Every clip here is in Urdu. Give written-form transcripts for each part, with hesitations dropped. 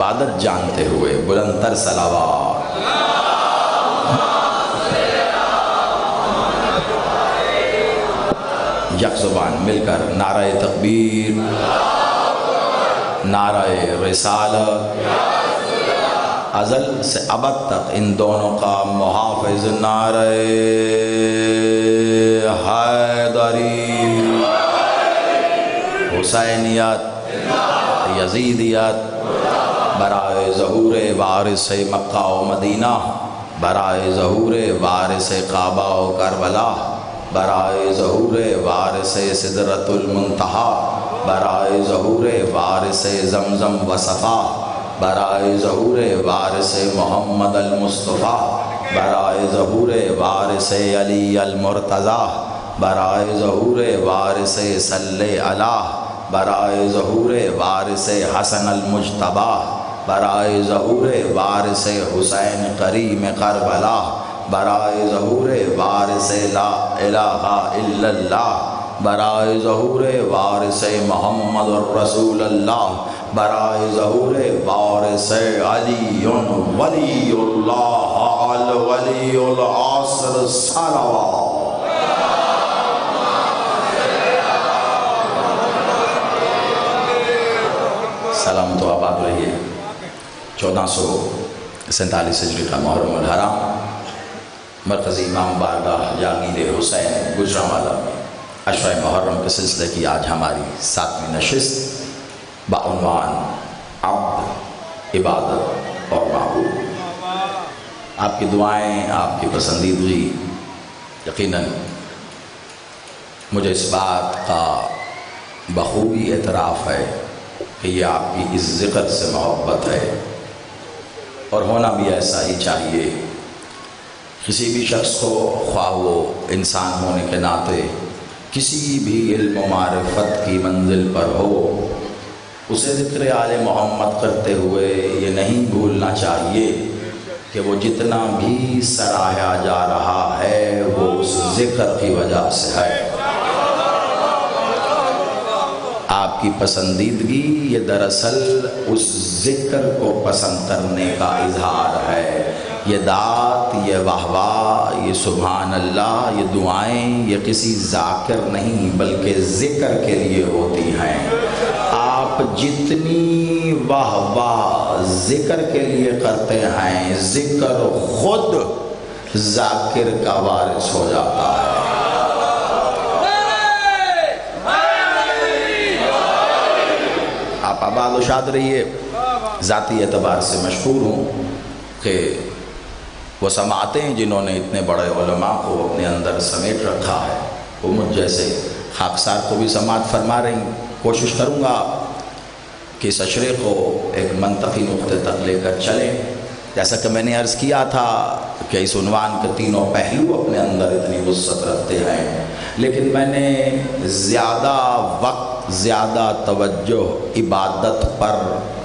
عبادت جانتے ہوئے بلند تر صلوات یک زبان مل کر نعرہ تکبیر، نعرہ رسالت، ازل سے ابد تک ان دونوں کا محافظ نعرہ حیدری، حسینیت، یزیدیت، برائے ظہور وارث مکہ و مدینہ، برائے ظہور وارث کعبہ و کربلا، برائے ظہور وارث سدرۃ المنتہا، برائے ظہور وارث زمزم و صفا، برائے ظہور وارث محمد المصطفیٰ، برائے ظہور وارث علی المرتضیٰ، برائے ظہور وارث صلی علیہ، برائے ظہور وارث حسن المجتبیٰ، برائے ظہور وارث حسین کریم کربلا، برائے ظہور وارث لا الہ الا اللہ، برائے ظہور وارث محمد الرسول اللہ، برائے ظہور وارث علی ولی اللہ الولی العصر صلوات۔ سلام تو آباد رہیے۔ 1447 ہجری کا محرم الحرام، مرکزی امام بارگاہ جہانگیر حسین گجرانوالہ میں عشرہ محرم کے سلسلے کی آج ہماری 7ویں نشست بعنوان عبد، عبادت اور معبود۔ آپ کی دعائیں، آپ کی پسندیدگی، یقیناً مجھے اس بات کا بخوبی اعتراف ہے کہ یہ آپ کی اس ذکر سے محبت ہے، اور ہونا بھی ایسا ہی چاہیے۔ کسی بھی شخص کو، خواہ وہ انسان ہونے کے ناطے کسی بھی علم و معرفت کی منزل پر ہو، اسے ذکر آل محمد کرتے ہوئے یہ نہیں بھولنا چاہیے کہ وہ جتنا بھی سراہا جا رہا ہے وہ اس ذکر کی وجہ سے ہے۔ آپ کی پسندیدگی یہ دراصل اس ذکر کو پسند کرنے کا اظہار ہے۔ یہ دعات، یہ واہ واہ، یہ سبحان اللہ، یہ دعائیں یہ کسی ذاکر نہیں بلکہ ذکر کے لیے ہوتی ہیں۔ آپ جتنی واہ واہ ذکر کے لیے کرتے ہیں، ذکر خود ذاکر کا وارث ہو جاتا ہے۔ آپ آباد و شاد رہیے۔ ذاتی اعتبار سے مشکور ہوں کہ وہ سماعتیں جنہوں نے اتنے بڑے علماء کو اپنے اندر سمیٹ رکھا ہے، وہ مجھ جیسے خاکسار کو بھی سماعت فرما رہی ہیں۔ کوشش کروں گا کہ اس اشرے کو ایک منطقی نقطے تک لے کر چلیں۔ جیسا کہ میں نے عرض کیا تھا کہ اس عنوان کے تینوں پہلو اپنے اندر اتنی وسعت رکھتے ہیں، لیکن میں نے زیادہ وقت، زیادہ توجہ عبادت پر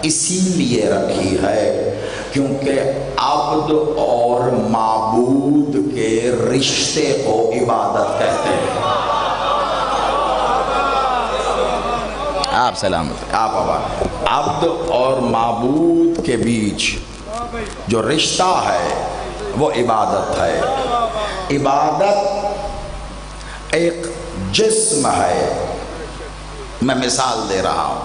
اسی لیے رکھی ہے کیونکہ عبد اور معبود کے رشتے کو عبادت کہتے ہیں۔ آپ سلامت، آپ آباد۔ عبد اور معبود کے بیچ جو رشتہ ہے وہ عبادت ہے۔ عبادت ایک جسم ہے۔ میں مثال دے رہا ہوں،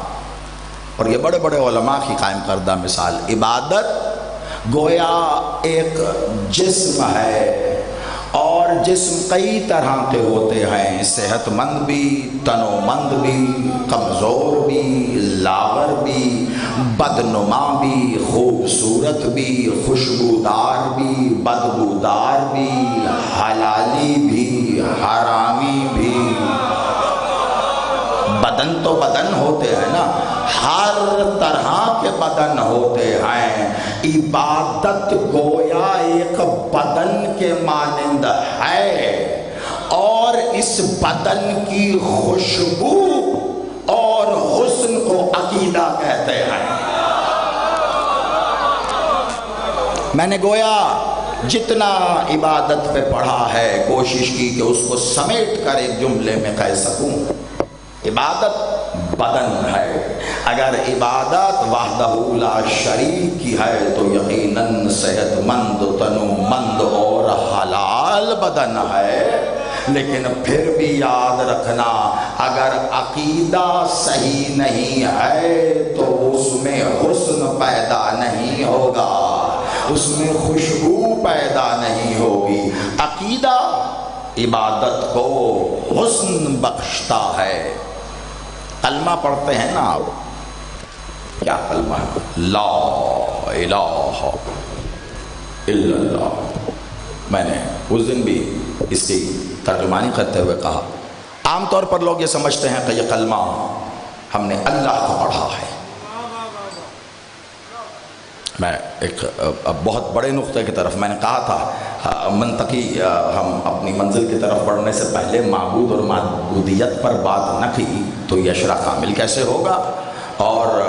اور یہ بڑے بڑے علماء کی قائم کردہ مثال۔ عبادت گویا ایک جسم ہے، اور جسم کئی طرح کے ہوتے ہیں، صحت مند بھی، تنو مند بھی، کمزور بھی، لاغر بھی، بدنما بھی، خوبصورت بھی، خوشبودار بھی، بدبودار بھی، حلالی بھی، حرامی بھی۔ بدن تو بدن ہوتے ہیں نا، ہر طرح کے بدن ہوتے ہیں۔ عبادت گویا ایک بدن کے مانند ہے، اور اس بدن کی خوشبو اور حسن کو عقیدہ کہتے ہیں۔ میں نے گویا جتنا عبادت پہ پڑھا ہے کوشش کی کہ اس کو سمیٹ کر ایک جملے میں کہہ سکوں۔ عبادت بدن ہے. اگر عبادت وحدہ لا شریک کی ہے تو یقیناً صحت مند تنو مند اور حلال بدن ہے. لیکن پھر بھی یاد رکھنا اگر عقیدہ صحیح نہیں ہے تو اس میں حسن پیدا نہیں ہوگا، اس میں خوشبو پیدا نہیں ہوگی. عقیدہ عبادت کو حسن بخشتا ہے. کلمہ پڑھتے ہیں نا آپ، کیا کلمہ ہے؟ لا الہ الا اللہ. میں نے اس دن بھی اس کی ترجمانی کرتے ہوئے کہا عام طور پر لوگ یہ سمجھتے ہیں کہ یہ کلمہ ہم نے اللہ کو پڑھا ہے. میں ایک بہت بڑے نقطے کی طرف میں نے کہا تھا منطقی ہم اپنی منزل کی طرف بڑھنے سے پہلے معبود اور معبودیت پر بات نہ کی تو یہ اشرا کامل کیسے ہوگا، اور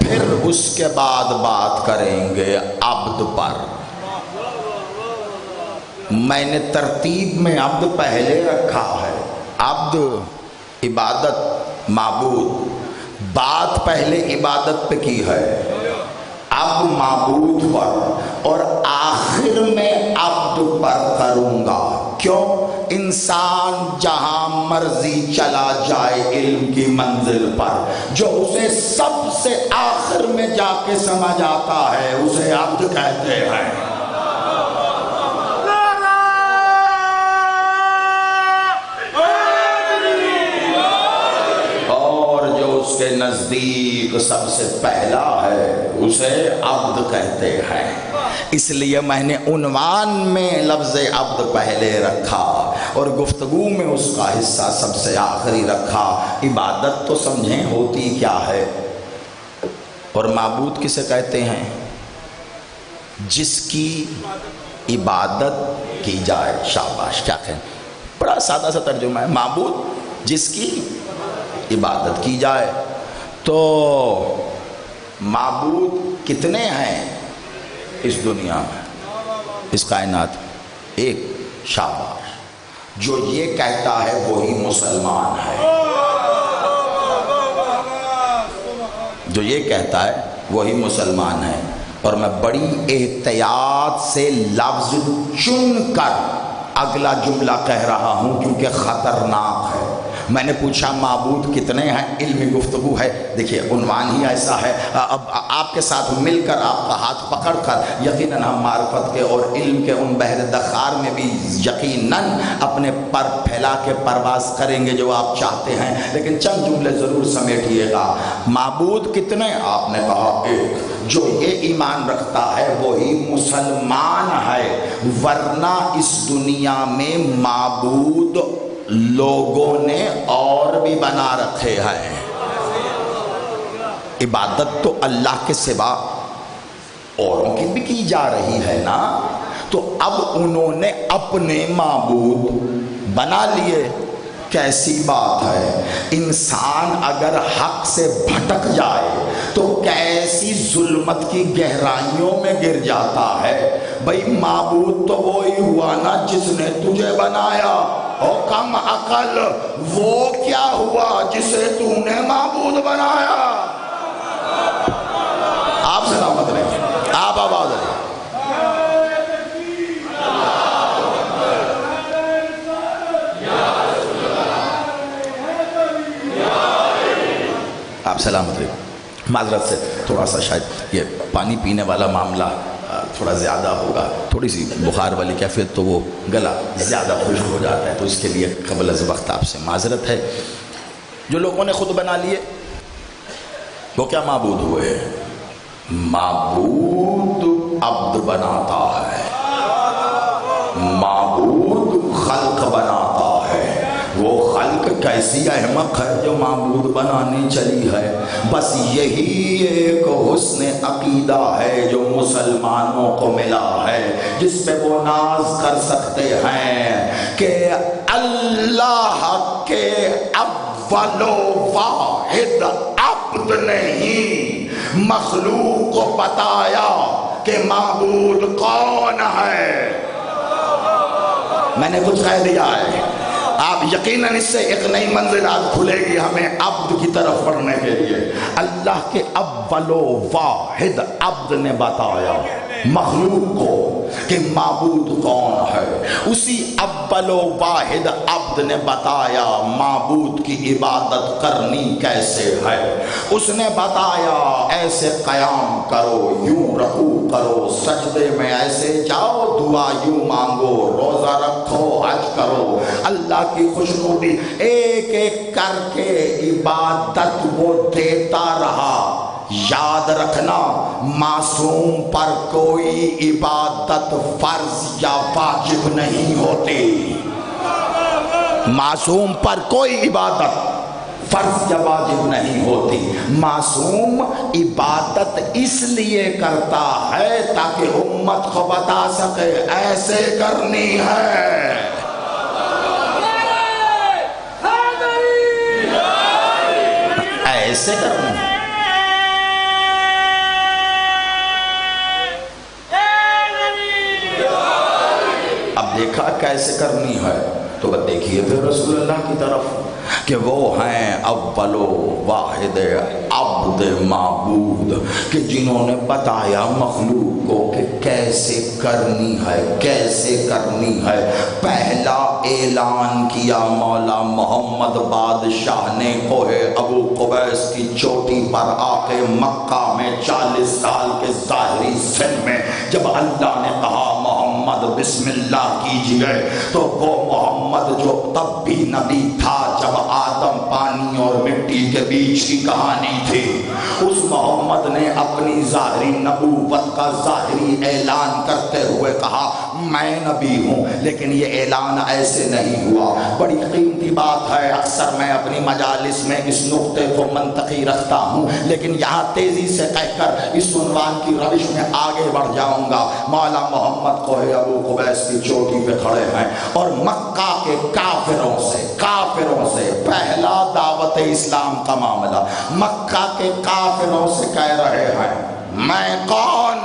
پھر اس کے بعد بات کریں گے عبد پر. میں نے ترتیب میں عبد پہلے رکھا ہے. عبد عبادت معبود، بات پہلے عبادت پہ کی ہے، اب معبود پر، اور آخر میں عبد پر کروں گا. کیوں؟ انسان جہاں مرضی چلا جائے علم کی منزل پر، جو اسے سب سے آخر میں جا کے سمجھ آتا ہے اسے عبد کہتے ہیں. اس کے نزدیک سب سے پہلا ہے اسے عبد کہتے ہیں. اس لیے میں نے عنوان میں لفظ عبد پہلے رکھا اور گفتگو میں اس کا حصہ سب سے آخری رکھا. عبادت تو سمجھیں ہوتی کیا ہے، اور معبود کسے کہتے ہیں؟ جس کی عبادت کی جائے. شاباش، کیا کہیں، بڑا سادہ سا ترجمہ ہے. معبود جس کی عبادت کی جائے. تو معبود کتنے ہیں اس دنیا میں، اس کائنات؟ ایک. شاباش، جو یہ کہتا ہے وہی مسلمان ہے. جو یہ کہتا ہے وہی مسلمان ہے. اور میں بڑی احتیاط سے لفظ چن کر اگلا جملہ کہہ رہا ہوں کیونکہ خطرناک ہے. میں نے پوچھا معبود کتنے ہیں، علمی گفتگو ہے. دیکھیے عنوان ہی ایسا ہے. اب آپ کے ساتھ مل کر آپ کا ہاتھ پکڑ کر یقیناً ہم معرفت کے اور علم کے ان بحر دخار میں بھی یقیناً اپنے پر پھیلا کے پرواز کریں گے جو آپ چاہتے ہیں. لیکن چند جملے ضرور سمیٹیے گا. معبود کتنے؟ آپ نے کہا ایک. جو یہ ایمان رکھتا ہے وہی مسلمان ہے، ورنہ اس دنیا میں معبود لوگوں نے اور بھی بنا رکھے ہیں. عبادت تو اللہ کے سوا اوروں کی بھی کی جا رہی ہے نا. تو اب انہوں نے اپنے معبود بنا لیے. کیسی بات ہے. انسان اگر حق سے بھٹک جائے تو کیسی ظلمت کی گہرائیوں میں گر جاتا ہے. بھئی معبود تو وہی ہوا نا جس نے تجھے بنایا، اور کم عقل وہ کیا ہوا جسے تو نے معبود بنایا. آپ سلامت رہیں، آپ آواز رہیں. آپ سلامت رہیں. معذرت سے تھوڑا سا شاید یہ پانی پینے والا معاملہ تھوڑا زیادہ ہوگا، تھوڑی سی بخار والی کیفیت تو وہ گلا زیادہ خشک ہو جاتا ہے، تو اس کے لیے قبل از وقت آپ سے معذرت ہے. جو لوگوں نے خود بنا لیے وہ کیا معبود ہوئے؟ معبود عبد بناتا ہے، معبود خلق بناتا ہے. وہ خلق کیسی احمق ہے جو معبود بنانے چلی ہے. بس یہی ایک حسن عقیدہ ہے جو مسلمانوں کو ملا ہے، جس پہ وہ ناز کر سکتے ہیں کہ اللہ کے اول و واحد عبد نہیں مخلوق کو بتایا کہ معبود کون ہے. میں نے کچھ کہہ دیا ہے. آپ یقیناً اس سے ایک نئی منزل آج کھلے گی ہمیں عبد کی طرف بڑھنے کے لیے۔ اللہ کے اول و واحد عبد نے بتایا مخلوق کو کہ معبود کون ہے، اسی اول و واحد عبد نے بتایا معبود کی عبادت کرنی کیسے ہے۔ اس نے بتایا ایسے قیام کرو، یوں رکوع کرو، سجدے میں ایسے جاؤ، دعا یوں مانگو، روزہ رکھو، حج کرو، اللہ کی خوشنودی ایک ایک کر کے عبادت وہ دیتا رہا۔ یاد رکھنا معصوم پر کوئی عبادت فرض یا واجب نہیں ہوتی، معصوم پر کوئی عبادت فرض یا واجب نہیں ہوتی۔ معصوم عبادت اس لیے کرتا ہے تاکہ امت کو بتا سکے ایسے کرنی ہے، ایسے کرنی ہے۔ اب دیکھا کیسے کرنی ہے تو بس دیکھیے پھر رسول اللہ کی طرف کہ وہ ہیں اول و واحد عبد معبود، کہ جنہوں نے بتایا مخلوق کو کہ کیسے کرنی ہے، کیسے کرنی ہے۔ پہلا اعلان کیا مولا محمد بادشاہ نے کوہ ابو قبیس کی چوٹی پر آ کے مکہ میں 40 سال کے ظاہری سن میں جب اللہ نے کہا محمد بسم اللہ کیجئے، تو وہ محمد جو تب بھی نبی تھا جب آدم پانی اور مٹی کے بیچ کی کہانی تھی، اس محمد نے اپنی ظاہری نبوت کا ظاہری اعلان کرتے ہوئے کہا میں نبی ہوں، لیکن یہ اعلان ایسے نہیں ہوا۔ بڑی قیمتی بات ہے، اکثر میں اپنی مجالس میں اس نقطے کو منطقی رکھتا ہوں، لیکن یہاں تیزی سے کہہ کر اس عنوان کی روش میں آگے بڑھ جاؤں گا۔ مولا محمد کوہ ابو قبیس کی چوٹی پہ کھڑے ہیں اور مکہ کے کافروں سے پہلا دعوت اسلام کا معاملہ، مکہ کے کافروں سے کہہ رہے ہیں میں کون؟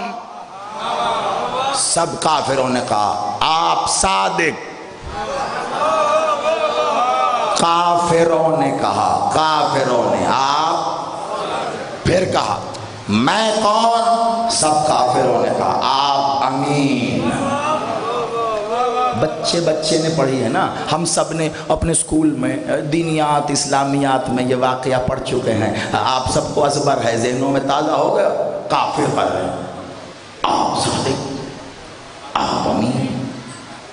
سب کافروں نے کہا آپ صادق، کافروں نے آپ، پھر کہا میں کون؟ سب کافروں نے کہا آپ امین۔ بچے نے پڑھی ہے نا، ہم سب نے اپنے اسکول میں دینیات اسلامیات میں یہ واقعہ پڑھ چکے ہیں، آپ سب کو ازبر ہے، ذہنوں میں تازہ ہو گیا۔ کافر کر رہے ہیں آپ صادق، آپ امین۔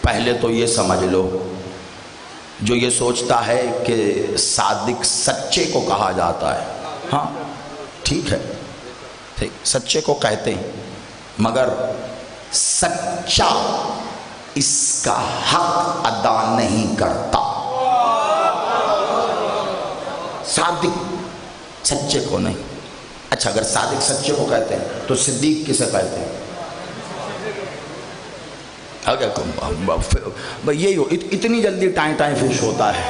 پہلے تو یہ سمجھ لو جو یہ سوچتا ہے کہ صادق سچے کو کہا جاتا ہے، ہاں ٹھیک ہے، سچے کو کہتے ہیں، مگر سچا اس کا حق ادا نہیں کرتا۔ صادق سچے کو نہیں۔ اچھا اگر صادق سچے کو کہتے ہیں تو صدیق کسے کہتے ہیں؟ یہی ہو، اتنی جلدی ٹائیں فش ہوتا ہے۔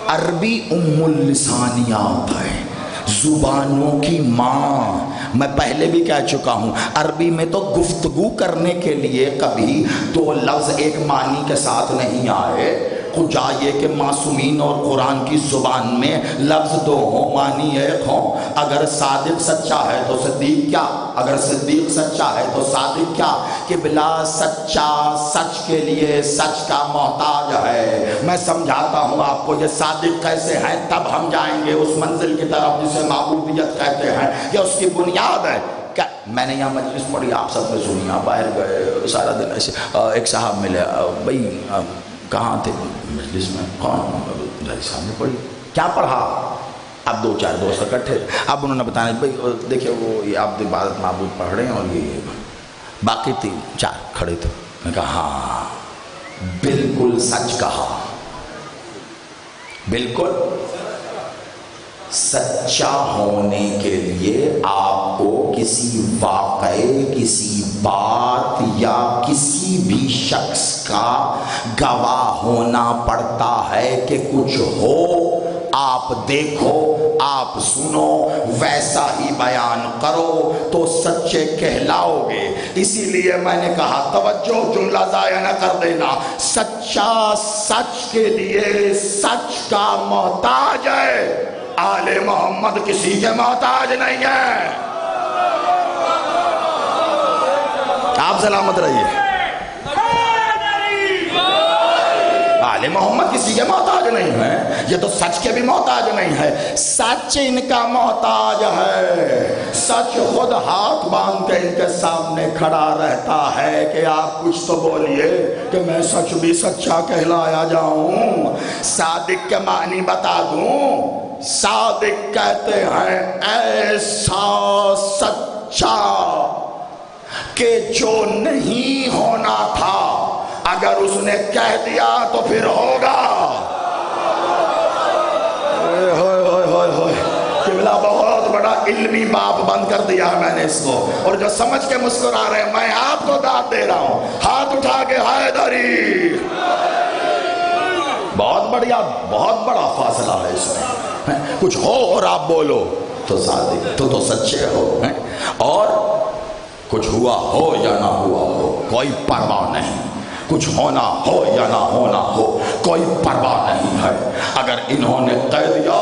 عربی ام اللسانیات ہے، زبانوں کی ماں۔ میں پہلے بھی کہہ چکا ہوں عربی میں تو گفتگو کرنے کے لیے کبھی دو لفظ ایک معنی کے ساتھ نہیں آئے، کجا یہ کہ معصومین اور قرآن کی زبان میں لفظ دو ہوں معنی ایک ہوں۔ اگر صادق سچا ہے تو صدیق کیا، اگر صدیق سچا ہے تو صادق کیا، کہ بلا سچا سچ کے لیے سچ کا محتاج ہے۔ میں سمجھاتا ہوں آپ کو یہ صادق کیسے ہیں، تب ہم جائیں گے اس منزل کی طرف جسے معبودیت کہتے ہیں، یہ اس کی بنیاد ہے۔ کیا میں نے یہاں مجلس پڑھی، آپ سب نے سنی، آپ باہر گئے سارا دن ایسے، ایک صاحب ملے، بھائی کہاں تھے مجلس میں؟ کون؟ صاحب نے پڑھی۔ کیا پڑھا؟ اب دو چار دوست اکٹھے، اب انہوں نے بتایا بھائی دیکھیں وہ یہ آپ عبادت معبود پڑھ رہے ہیں اور یہ باقی 3-4 کھڑے تھے۔ میں کہا ہاں بالکل سچ کہا، بالکل سچا ہونے کے لیے آپ کو کسی واقعے، کسی بات یا کسی بھی شخص کا گواہ ہونا پڑتا ہے کہ کچھ ہو، آپ دیکھو، آپ سنو، ویسا ہی بیان کرو تو سچے کہلاؤ گے۔ اسی لیے میں نے کہا توجہ، جملہ ضائع نہ کر دینا، سچا سچ کے لیے سچ کا محتاج ہے، آل محمد کسی کے محتاج نہیں ہے۔ آپ سلامت رہیے۔ آل محمد کسی کے محتاج نہیں ہے، یہ تو سچ کے بھی محتاج نہیں ہے، سچ ان کا محتاج ہے۔ سچ خود ہاتھ باندھ کے ان کے سامنے کھڑا رہتا ہے کہ آپ کچھ تو بولیے کہ میں سچ بھی سچا کہلایا جاؤں۔ صادق کے معنی بتا دوں، صادق کہتے ہیں ایسا سچا کہ جو نہیں ہونا تھا اگر اس نے کہہ دیا تو پھر ہوگا۔ قبلہ بہت بڑا علمی باب بند کر دیا ہے میں نے اس کو، اور جو سمجھ کے مسکرا رہے ہیں میں آپ کو داد دے رہا ہوں، ہاتھ اٹھا کے حیدری۔ بہت بڑا فاصلہ ہے اس میں، کچھ ہو اور آپ بولو تو صادق تو سچے ہو، اور کچھ ہوا ہو یا نہ ہوا ہو کوئی پرواہ نہیں، کچھ ہونا ہو یا نہ ہونا ہو کوئی پرواہ نہیں ہے، اگر انہوں نے کہہ دیا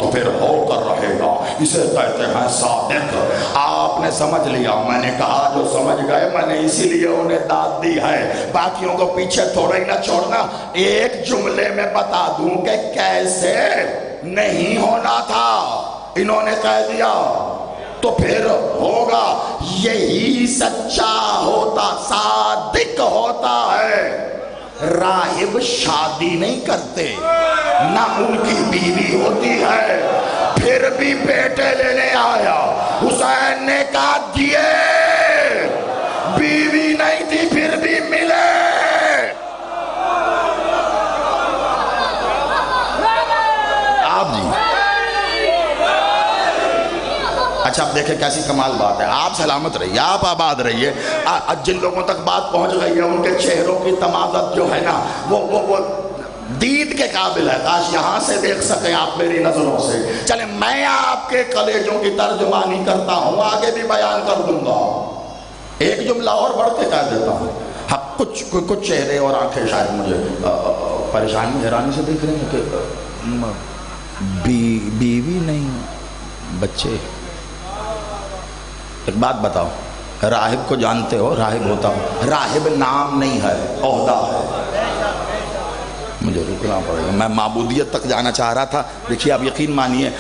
تو پھر ہو کر رہے گا، اسے کہتے ہیں صادق۔ آپ نے سمجھ لیا، میں نے کہا جو سمجھ گئے میں نے اسی لیے انہیں داد دی ہے، باقیوں کو پیچھے تھوڑا ہی نہ چھوڑنا۔ ایک جملے میں بتا دوں کہ کیسے نہیں ہونا تھا، انہوں نے کہہ دیا تو پھر ہوگا، یہی سچا ہوتا صادق ہوتا ہے۔ راہب شادی نہیں کرتے، نہ ان کی بیوی ہوتی ہے، پھر بھی بیٹے لینے آیا، حسین نے کہا دیے، بیوی نہیں تھی پھر بھی ملے۔ آپ جی اچھا اب دیکھیں کیسی کمال بات ہے، آپ سلامت رہیے، آپ آباد رہیے۔ جن لوگوں تک بات پہنچ گئی ہے ان کے چہروں کی تمازت جو ہے نا وہ دید کے قابل ہے، کاش یہاں سے دیکھ سکیں آپ میری نظروں سے۔ چلیں میں آپ کے کلیجوں کی ترجمانی کرتا ہوں، آگے بھی بیان کر دوں گا، ایک جملہ اور بڑھ کے کہہ دیتا ہوں۔ ہاں کچھ چہرے اور آنکھیں شاید مجھے پریشانی حیرانی سے دیکھ رہے ہیں کہ بیوی نہیں بچے۔ ایک بات بتاؤ، راہب کو جانتے ہو؟ راہب ہوتا ہوں، راہب نام نہیں ہے، عہدہ ہے۔ مجھے رکنا پڑے گا، میں معبودیت تک جانا چاہ رہا تھا۔ دیکھیے آپ یقین مانیے،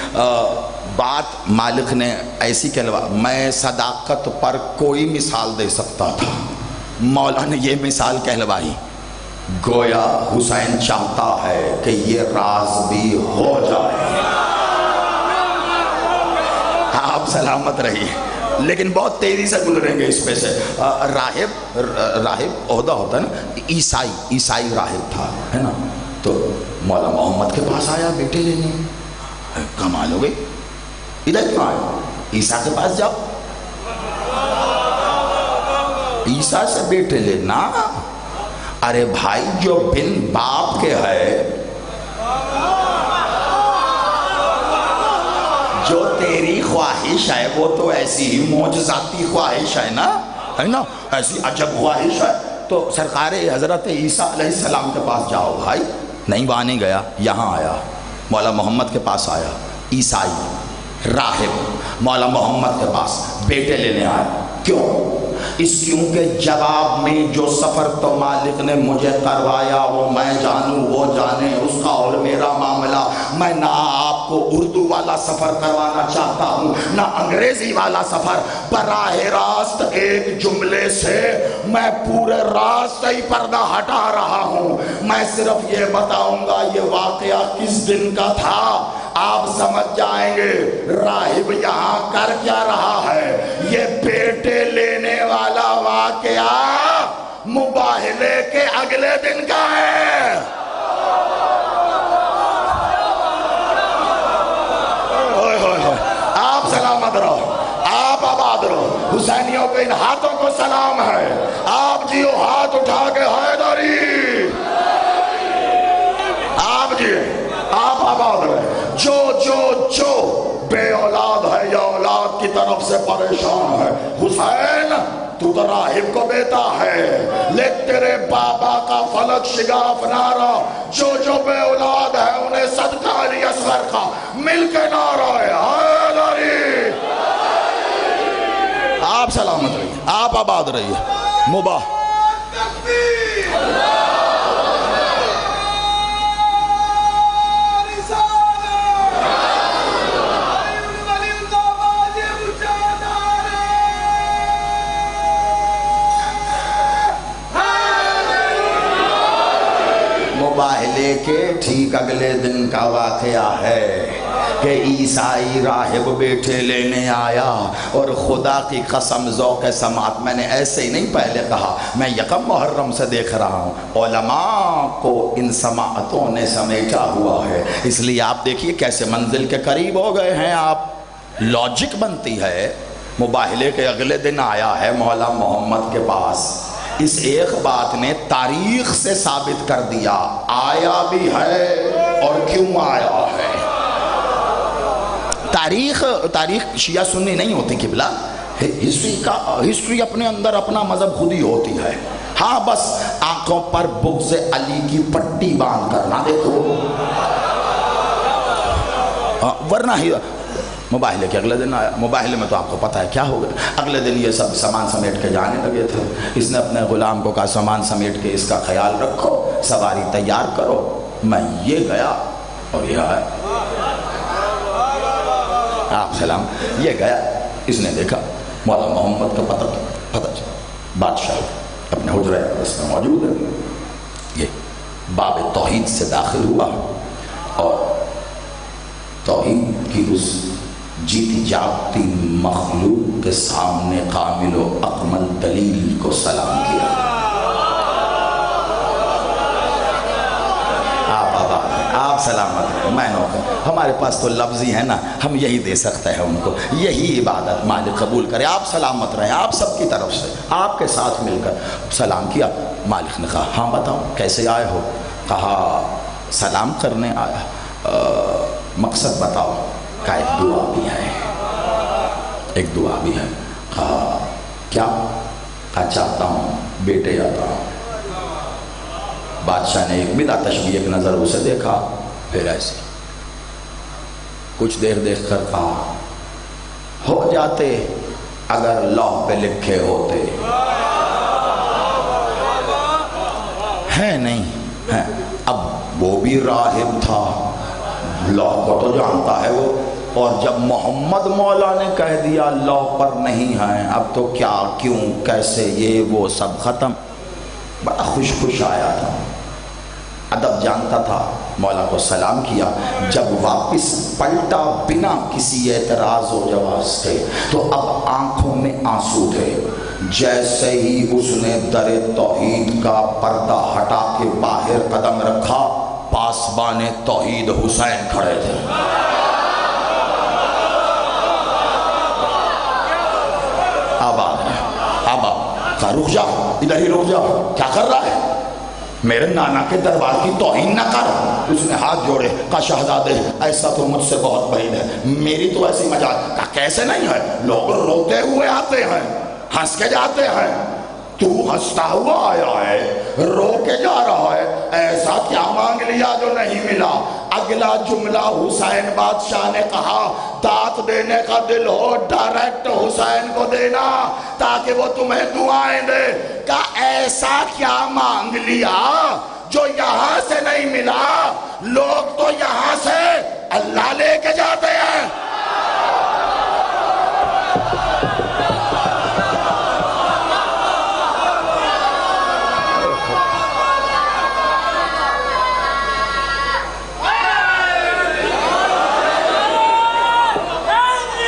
بات مالک نے ایسی کہلوا، میں صداقت پر کوئی مثال دے سکتا تھا، مولا نے یہ مثال کہلوائی، گویا حسین چاہتا ہے کہ یہ راز بھی ہو جائے۔ آپ سلامت رہیے، لیکن بہت تیزی سے گزریں گے اس پہ سے۔ راہب عہدہ ہوتا ہے نا، عیسائی راہب تھا، ہے نا، تو مولا محمد کے پاس آیا بیٹے لینے، کمال ہو گئی، ادھر کیوں آئے؟ عیسیٰ کے پاس جاؤ، عیسیٰ سے بیٹے لینا؟ ارے بھائی جو بن باپ کے ہے، جو تیری خواہش ہے وہ تو ایسی ہی معجزاتی خواہش ہے نا، ایسی عجب خواہش ہے، تو سرکار حضرت عیسیٰ علیہ السلام کے پاس جاؤ بھائی۔ نہیں وہاں نہیں گیا، یہاں آیا، مولا محمد کے پاس آیا، عیسائی راہب مولا محمد کے پاس بیٹے لینے آیا۔ کیوں؟ کیوں کہ جواب میں جو سفر تو مالک نے مجھے کروایا وہ میں جانوں وہ جانے، اس کا اور میرا معاملہ۔ میں نہ آپ کو اردو والا سفر کروانا چاہتا ہوں نہ انگریزی والا سفر، براہ راست ایک جملے سے میں پورے راستے ہی پردہ ہٹا رہا ہوں۔ میں صرف یہ بتاؤں گا یہ واقعہ کس دن کا تھا، آپ سمجھ جائیں گے راہب یہاں کر کیا رہا ہے۔ یہ بیٹے لینے والا واقعہ مباہلے کے اگلے دن کا ہے۔ آپ سلامت رہو، آپ آباد رہو، حسینیوں کے ان ہاتھوں کو سلام ہے۔ آپ جیو ہاتھ اٹھا کے حیدری، آپ جیو، آپ آباد رہے۔ جو بے اولاد ہے یا اولاد کی طرف سے پریشان ہے، حسین تو تو راہب کو بیٹا ہے، لیکن تیرے بابا کا فلک شگاف نعرہ، جو بے اولاد ہے انہیں صدقہ علی اصغر کا مل کے نعرہ ہے حیدری۔ آپ سلامت رہیے، آپ آباد رہیے، مباح مباہلے کے ٹھیک اگلے دن کا واقعہ ہے کہ عیسائی راہب بیٹے لینے آیا، اور خدا کی قسم ذوق سماعت میں نے ایسے ہی نہیں پہلے کہا، میں یکم محرم سے دیکھ رہا ہوں علماء کو ان سماعتوں نے سمیٹا ہوا ہے، اس لیے آپ دیکھیے کیسے منزل کے قریب ہو گئے ہیں آپ۔ لاجک بنتی ہے، مباہلے کے اگلے دن آیا ہے مولا محمد کے پاس، اس ایک بات نے تاریخ سے ثابت کر دیا آیا بھی ہے اور کیوں آیا ہے۔ تاریخ شیعہ سنی نہیں ہوتی قبلہ، ہسٹری اپنے اندر اپنا مذہب خود ہی ہوتی ہے۔ ہاں بس آنکھوں پر بغض علی کی پٹی باندھ کرنا دیکھو، ورنہ ہی مباہلے کے اگلے دن آیا۔ مباہلے میں تو آپ کو پتہ ہے کیا ہو گیا، اگلے دن یہ سب سامان سمیٹ کے جانے لگے تھے۔ اس نے اپنے غلام کو کہا سامان سمیٹ کے اس کا خیال رکھو، سواری تیار کرو۔ میں یہ گیا اور یہ آیا، آپ سلام، یہ گیا، اس نے دیکھا مولا محمد کا پتہ چلا، بادشاہ اپنے حجرہ اقدس میں موجود ہے، یہ باب توحید سے داخل ہوا اور توحید کی اس جیتی جاگتی مخلوق کے سامنے کامل و اکمل دلیل کو سلام کیا۔ آپ سلامت ہیں، میں ہمارے پاس تو لفظ ہی ہے نا، ہم یہی دے سکتے ہیں ان کو، یہی عبادت مالک قبول کرے۔ آپ سلامت رہیں، آپ سب کی طرف سے آپ کے ساتھ مل کر سلام کیا۔ مالک نے کہا ہاں بتاؤ کیسے آئے ہو؟ کہا سلام کرنے آیا، مقصد بتاؤ؟ کہا ایک دعا بھی ہے، ایک دعا بھی ہے۔ کہا کیا؟ کہا چاہتا ہوں بیٹے آتا ہوں۔ بادشاہ نے ایک بلا تشبیہ ایک نظر اسے دیکھا، پھر ایسے کچھ دیر دیکھ کر کہا ہو جاتے اگر لوح پہ لکھے ہوتے، ہے نہیں ہے۔ اب وہ بھی راہب تھا، لوح کو تو جانتا ہے وہ، اور جب محمد مولا نے کہہ دیا لوح پر نہیں ہے، اب تو کیا کیوں کیسے یہ وہ سب ختم۔ بڑا خوش آیا تھا، ادب جانتا تھا، مولا کو سلام کیا۔ جب واپس پلٹا بنا کسی اعتراض و جواز کے تو اب آنکھوں میں آنسو تھے۔ جیسے ہی اس نے در توحید کا پردہ ہٹا کے باہر قدم رکھا، پاسبان توحید حسین کھڑے تھے۔ اب کہا رک جا، ادھر ہی رک جا، کیا کر رہا ہے؟ میرے نانا کے دربار کی توہین نہ کر۔ اس نے ہاتھ جوڑے، کہا شہزادے ایسا تو مجھ سے بہت بعید ہے، میری تو ایسی مجال۔ کہا کیسے نہیں ہے، لوگ روتے ہوئے آتے ہیں، ہنس کے جاتے ہیں، تو ہنستا ہوا آیا ہے، رو کے جا رہا ہے، ایسا کیا مانگ لیا جو نہیں ملا؟ اگلا جملہ حسین بادشاہ نے کہا دات دینے کا دل ہو ڈائریکٹ حسین کو دینا تاکہ وہ تمہیں دعائیں دے۔ کہا ایسا کیا مانگ لیا جو یہاں سے نہیں ملا؟ لوگ تو یہاں سے اللہ لے کے جاتے ہیں۔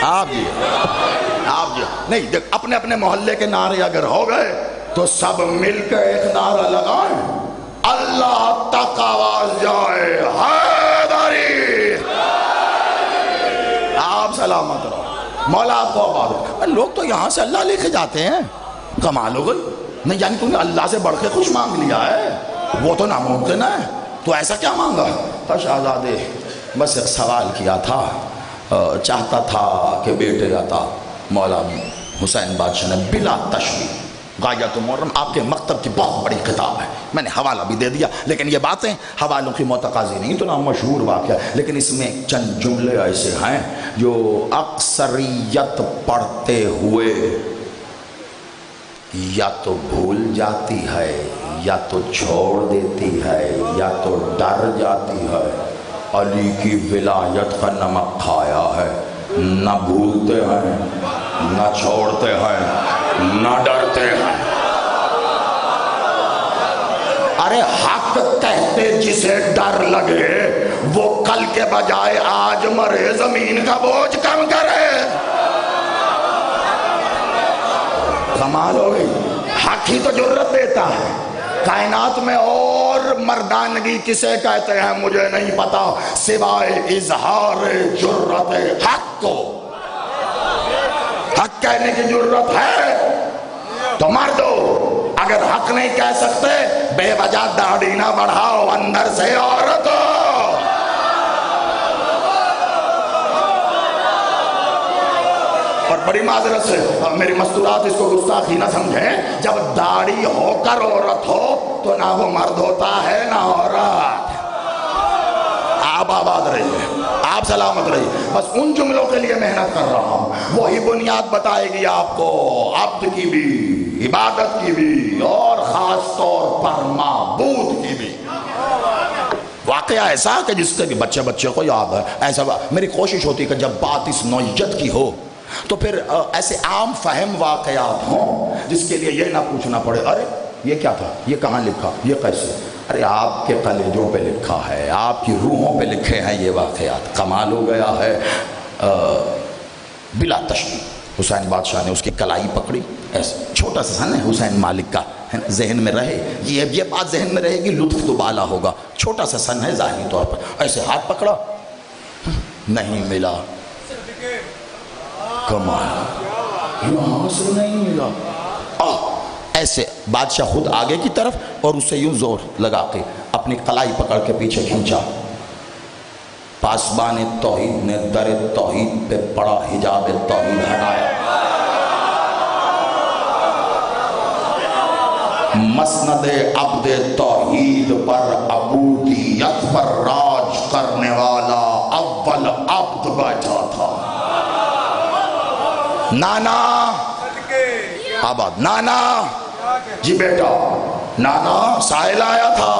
آپ جی نہیں، اپنے اپنے محلے کے نعرے اگر ہو گئے تو سب مل کے ایک نعرہ لگائیں، اللہ تک آواز جائے، حیدری۔ آپ سلامت رہو، مولا آپ کو آباد رہو۔ لوگ تو یہاں سے اللہ لے کے جاتے ہیں، کمال ہو گئی۔ نہیں یعنی تم نے اللہ سے بڑھ کے کچھ مانگ لیا ہے، وہ تو ناممکن ہے، تو ایسا کیا مانگا؟ شہزادے بس ایک سوال کیا تھا، چاہتا تھا کہ بیٹے عطا مولانا حسین بادشاہ نے بلا تشبیہ غایت المحرم آپ کے مکتب کی بہت بڑی کتاب ہے، میں نے حوالہ بھی دے دیا، لیکن یہ باتیں حوالوں کی متقاضی نہیں، تو نا مشہور واقعہ، لیکن اس میں چند جملے ایسے ہیں جو اکثریت پڑھتے ہوئے یا تو بھول جاتی ہے، یا تو چھوڑ دیتی ہے، یا تو ڈر جاتی ہے۔ علی کی ولایت کا نمک کھایا ہے، نہ بھولتے ہیں، نہ چھوڑتے ہیں، نہ ڈرتے ہیں۔ ارے حق کہتے جسے ڈر لگے وہ کل کے بجائے آج مرے، زمین کا بوجھ کم کرے۔ کمال ہو گئی، حق ہی تو جرت دیتا ہے۔ کائنات میں اور مردانگی کسے کہتے ہیں مجھے نہیں پتا سوائے اظہار جرت حق کو۔ حق کہنے کی جرت ہے تو مردو، اگر حق نہیں کہہ سکتے بے وجہ داڑھی نہ بڑھاؤ، اندر سے عورت ہو۔ اور بڑی معذرت سے میری مستورات اس کو گستاخی نہ سمجھیں، جب داڑھی ہو کر عورت ہو تو نہ وہ مرد ہوتا ہے نہ عورت۔ آپ آباد رہیے، آپ سلامت رہیے، بس ان جملوں کے لیے محنت کر رہا ہوں، وہی بنیاد بتائے گی آپ کو عبد کی بھی، عبادت کی بھی، اور خاص طور پر معبود کی بھی۔ واقعہ ایسا کہ جس سے بھی بچے کو یاد ہے، ایسا میری کوشش ہوتی کہ جب بات اس نوعیت کی ہو تو پھر ایسے عام فہم واقعات ہوں جس کے لیے یہ نہ پوچھنا پڑے ارے یہ کیا تھا، یہ کہاں لکھا، یہ کیسے۔ ارے آپ کے کلیجوں پہ لکھا ہے، آپ کی روحوں پہ لکھے ہیں یہ واقعات۔ کمال ہو گیا ہے۔ بلا تشبیہ حسین بادشاہ نے اس کی کلائی پکڑی، ایسے چھوٹا سا سن ہے حسین مالک کا، ذہن میں رہے، یہ بات ذہن میں رہے گی، لطف تو بالا ہوگا۔ چھوٹا سا سن ہے ظاہری طور پر، ایسے ہاتھ پکڑا، نہیں ملا۔ کمال، یہاں سے نہیں ملا۔ ایسے بادشاہ خود آگے کی طرف اور اسے یوں زور لگا کے اپنی کلائی پکڑ کے پیچھے کھینچا۔ پاسبان توحید نے در توحید پہ پڑا، حجاب توحید ہٹایا، مسند عبد توحید پر عبودیت پر راج کرنے والا اول عبد بیٹھا تھا۔ نانا آباد، نانا جی بیٹا، نانا سائل آیا تھا۔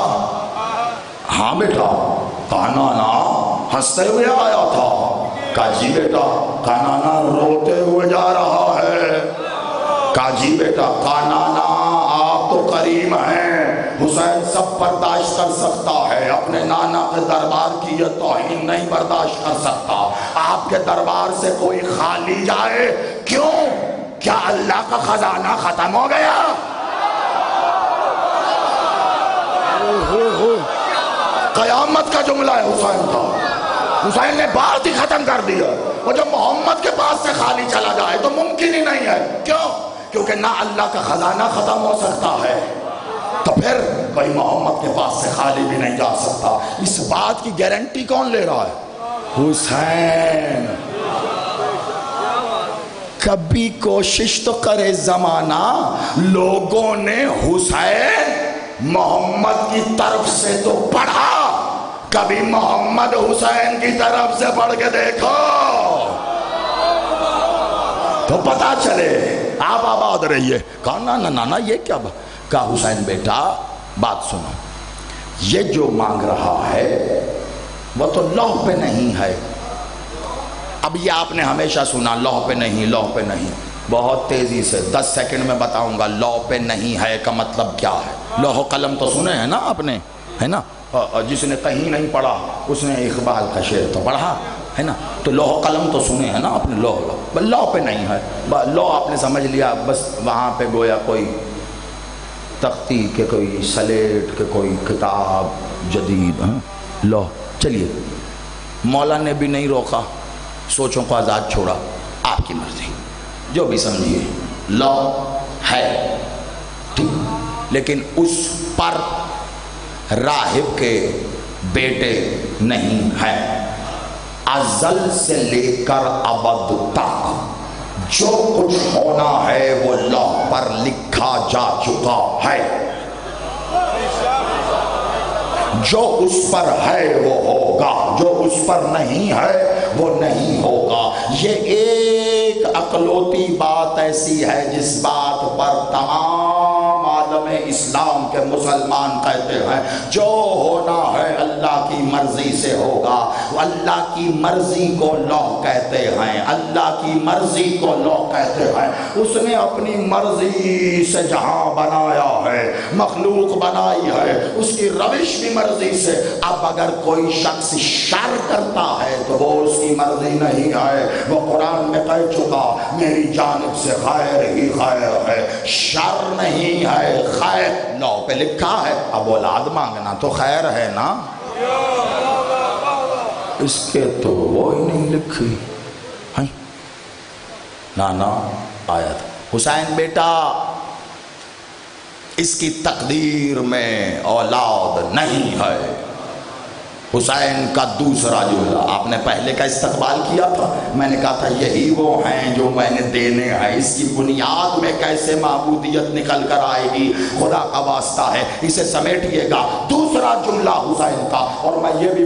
ہاں بیٹا۔ کہا نانا ہنستے ہوئے آیا تھا۔ کہا جی بیٹا۔ کہا نانا روتے ہوئے جا رہا ہے۔ کہا جی بیٹا۔ کہا نانا آپ تو کریم ہیں، حسین سب برداشت کر سکتا ہے، اپنے نانا کے دربار کی یہ توہین نہیں برداشت کر سکتا۔ آپ کے دربار سے کوئی خالی جائے، کیوں؟ کیا اللہ کا خزانہ ختم ہو گیا؟ قیامت کا جملہ ہے حسین کا۔ حسین نے بات ہی ختم کر دیا، اور جب محمد کے پاس سے خالی چلا جائے تو ممکن ہی نہیں ہے۔ کیوں؟ کیونکہ نہ اللہ کا خزانہ ختم ہو سکتا ہے، تو پھر کوئی محمد کے پاس سے خالی بھی نہیں جا سکتا۔ اس بات کی گارنٹی کون لے رہا ہے؟ حسین۔ کبھی کوشش تو کرے زمانہ، لوگوں نے حسین محمد کی طرف سے تو پڑھا، کبھی محمد حسین کی طرف سے پڑھ کے دیکھو تو پتا چلے۔ آپ آباد رہیے۔ کہا نانا نانا یہ کیا بات؟ کہا حسین بیٹا بات سنو، یہ جو مانگ رہا ہے وہ تو لوح پہ نہیں ہے۔ اب یہ آپ نے ہمیشہ سنا لوح پہ نہیں، لوح پہ نہیں، بہت تیزی سے 10 سیکنڈ میں بتاؤں گا لوح پہ نہیں ہے کا مطلب کیا ہے۔ لوح و قلم تو سنے ہیں نا آپ نے، ہے نا؟ جس نے کہیں نہیں پڑھا اس نے اقبال کا شعر تو پڑھا ہے نا؟ تو لوح و قلم تو سنے ہیں نا آپ نے، لوح پہ نہیں ہے، لوح آپ نے سمجھ لیا، بس وہاں پہ گویا کوئی تختی کے، کوئی سلیٹ کے، کوئی کتاب جدید، لوح۔ چلیے، مولا نے بھی نہیں روکا، سوچوں کو آزاد چھوڑا، آپ کی مرضی جو بھی سمجھیے، لوح ہے ٹھیک، لیکن اس پر راہب کے بیٹے نہیں ہیں۔ ازل سے لے کر ابد تک جو کچھ ہونا ہے وہ لوح پر لکھا جا چکا ہے، جو اس پر ہے وہ ہوگا، جو اس پر نہیں ہے وہ نہیں ہوگا۔ یہ ایک اکلوتی بات ایسی ہے جس بات پر تمام عالم اسلام کے مسلمان کہتے ہیں جو ہونا ہے اللہ کی مرضی سے ہوگا۔ اللہ کی مرضی کو لوح کہتے ہیں، اللہ کی مرضی کو لوح کہتے ہیں۔ اس نے اپنی مرضی سے جہاں بنایا ہے، مخلوق بنائی ہے، اس کی روش بھی مرضی سے۔ اب اگر کوئی شخص شر کرتا ہے تو وہ اس کی مرضی نہیں ہے، وہ قرآن میں کہہ چکا میری جانب سے خیر ہی خیر ہے، شر نہیں ہے، خیر لوح پہ لکھا ہے۔ اب اولاد مانگنا تو خیر ہے نا، اس کے تو وہ ہی نہیں لکھی۔ نانا آیا تھا حسین بیٹا اس کی تقدیر میں اولاد نہیں ہے۔ حسین کا دوسرا جملہ، آپ نے پہلے کا استقبال کیا تھا، میں نے کہا تھا یہی وہ ہیں جو میں نے دینے ہیں، اس کی بنیاد میں کیسے معبودیت نکل کر آئے گی، خدا کا واسطہ ہے اسے سمیٹیے گا۔ دوسرا جملہ حسین کا، اور میں یہ بھی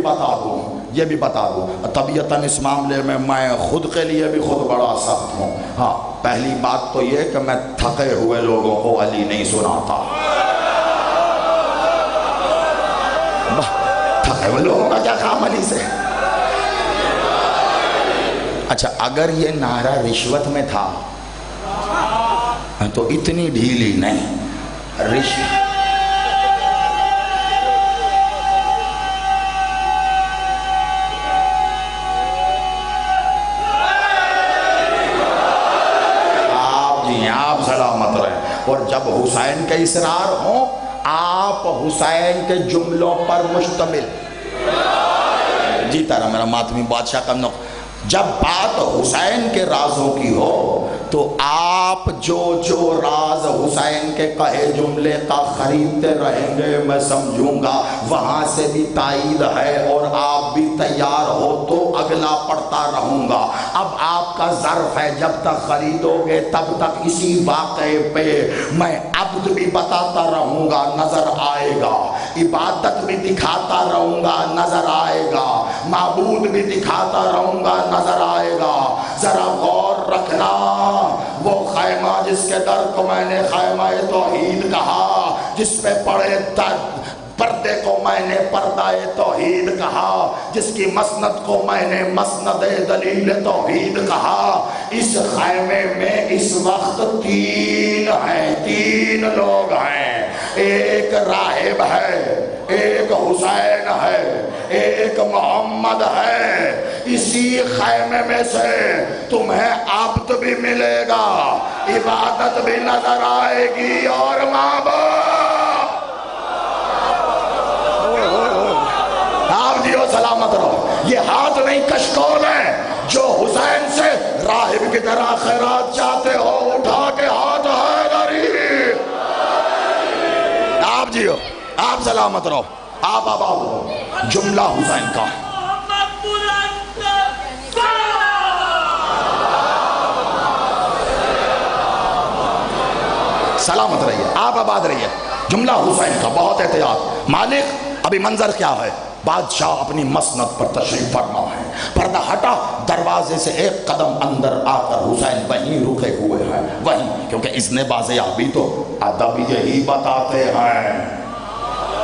بتا دوں طبیعتاً اس معاملے میں خود کے لیے بھی خود بڑا سخت ہوں۔ ہاں پہلی بات تو یہ کہ میں تھکے ہوئے لوگوں کو علی نہیں سناتا، تھکے ہوئے لوگوں کا کیا کام علی سے۔ اچھا اگر یہ نعرہ رشوت میں تھا تو اتنی ڈھیلی نہیں، رشوت سلامت رہے۔ اور جب حسین کے اسرار ہوں آپ حسین کے جملوں پر مشتمل، جیتا رہا میرا ماتمی بادشاہ کا نقل، جب بات حسین کے رازوں کی ہو تو آپ جو راز حسین کے کہے جملے کا خریدتے رہیں گے میں سمجھوں گا وہاں سے بھی تائید ہے، اور آپ بھی تیار ہو تو اگلا پڑھتا رہوں گا۔ اب آپ کا ظرف ہے جب تک خریدو گے تب تک اسی واقعے پہ میں عبد بھی بتاتا رہوں گا، نظر آئے گا، عبادت بھی دکھاتا رہوں گا، نظر آئے گا، معبود بھی دکھاتا رہوں گا، نظر آئے گا۔ ذرا غور رکھنا، وہ خیمہ جس کے در کو میں نے خیمہ توحید کہا، جس پہ پڑے پردے کو میں نے پردہ توحید کہا، جس کی مسند کو میں نے مسند دلیل توحید کہا، اس خیمے میں اس وقت تین لوگ ہیں، ایک راہب ہے، ایک حسین ہے، ایک محمد ہے۔ اسی خیمے میں سے تمہیں عبد بھی ملے گا، عبادت بھی نظر آئے گی، اور معبود آپ دیو سلامت رہو۔ یہ ہاتھ نہیں کشکول ہیں جو حسین سے راہب کی طرح خیرات چاہتے ہو، اٹھا کے ہاتھ حیدری، آپ جیو، آپ سلامت رہو، آپ آباد رہو۔ جملہ حسین کا سلامت رہیے، آپ آباد رہیے۔ جملہ حسین کا بہت احتیاط۔ مالک ابھی منظر کیا ہے؟ بادشاہ اپنی مسند پر تشریف فرما ہے، پردہ ہٹا، دروازے سے ایک قدم اندر آ کر حسین وہیں رکے ہوئے ہیں، وہیں، کیونکہ اذن بازیابی تو ادب یہی بتاتے ہیں،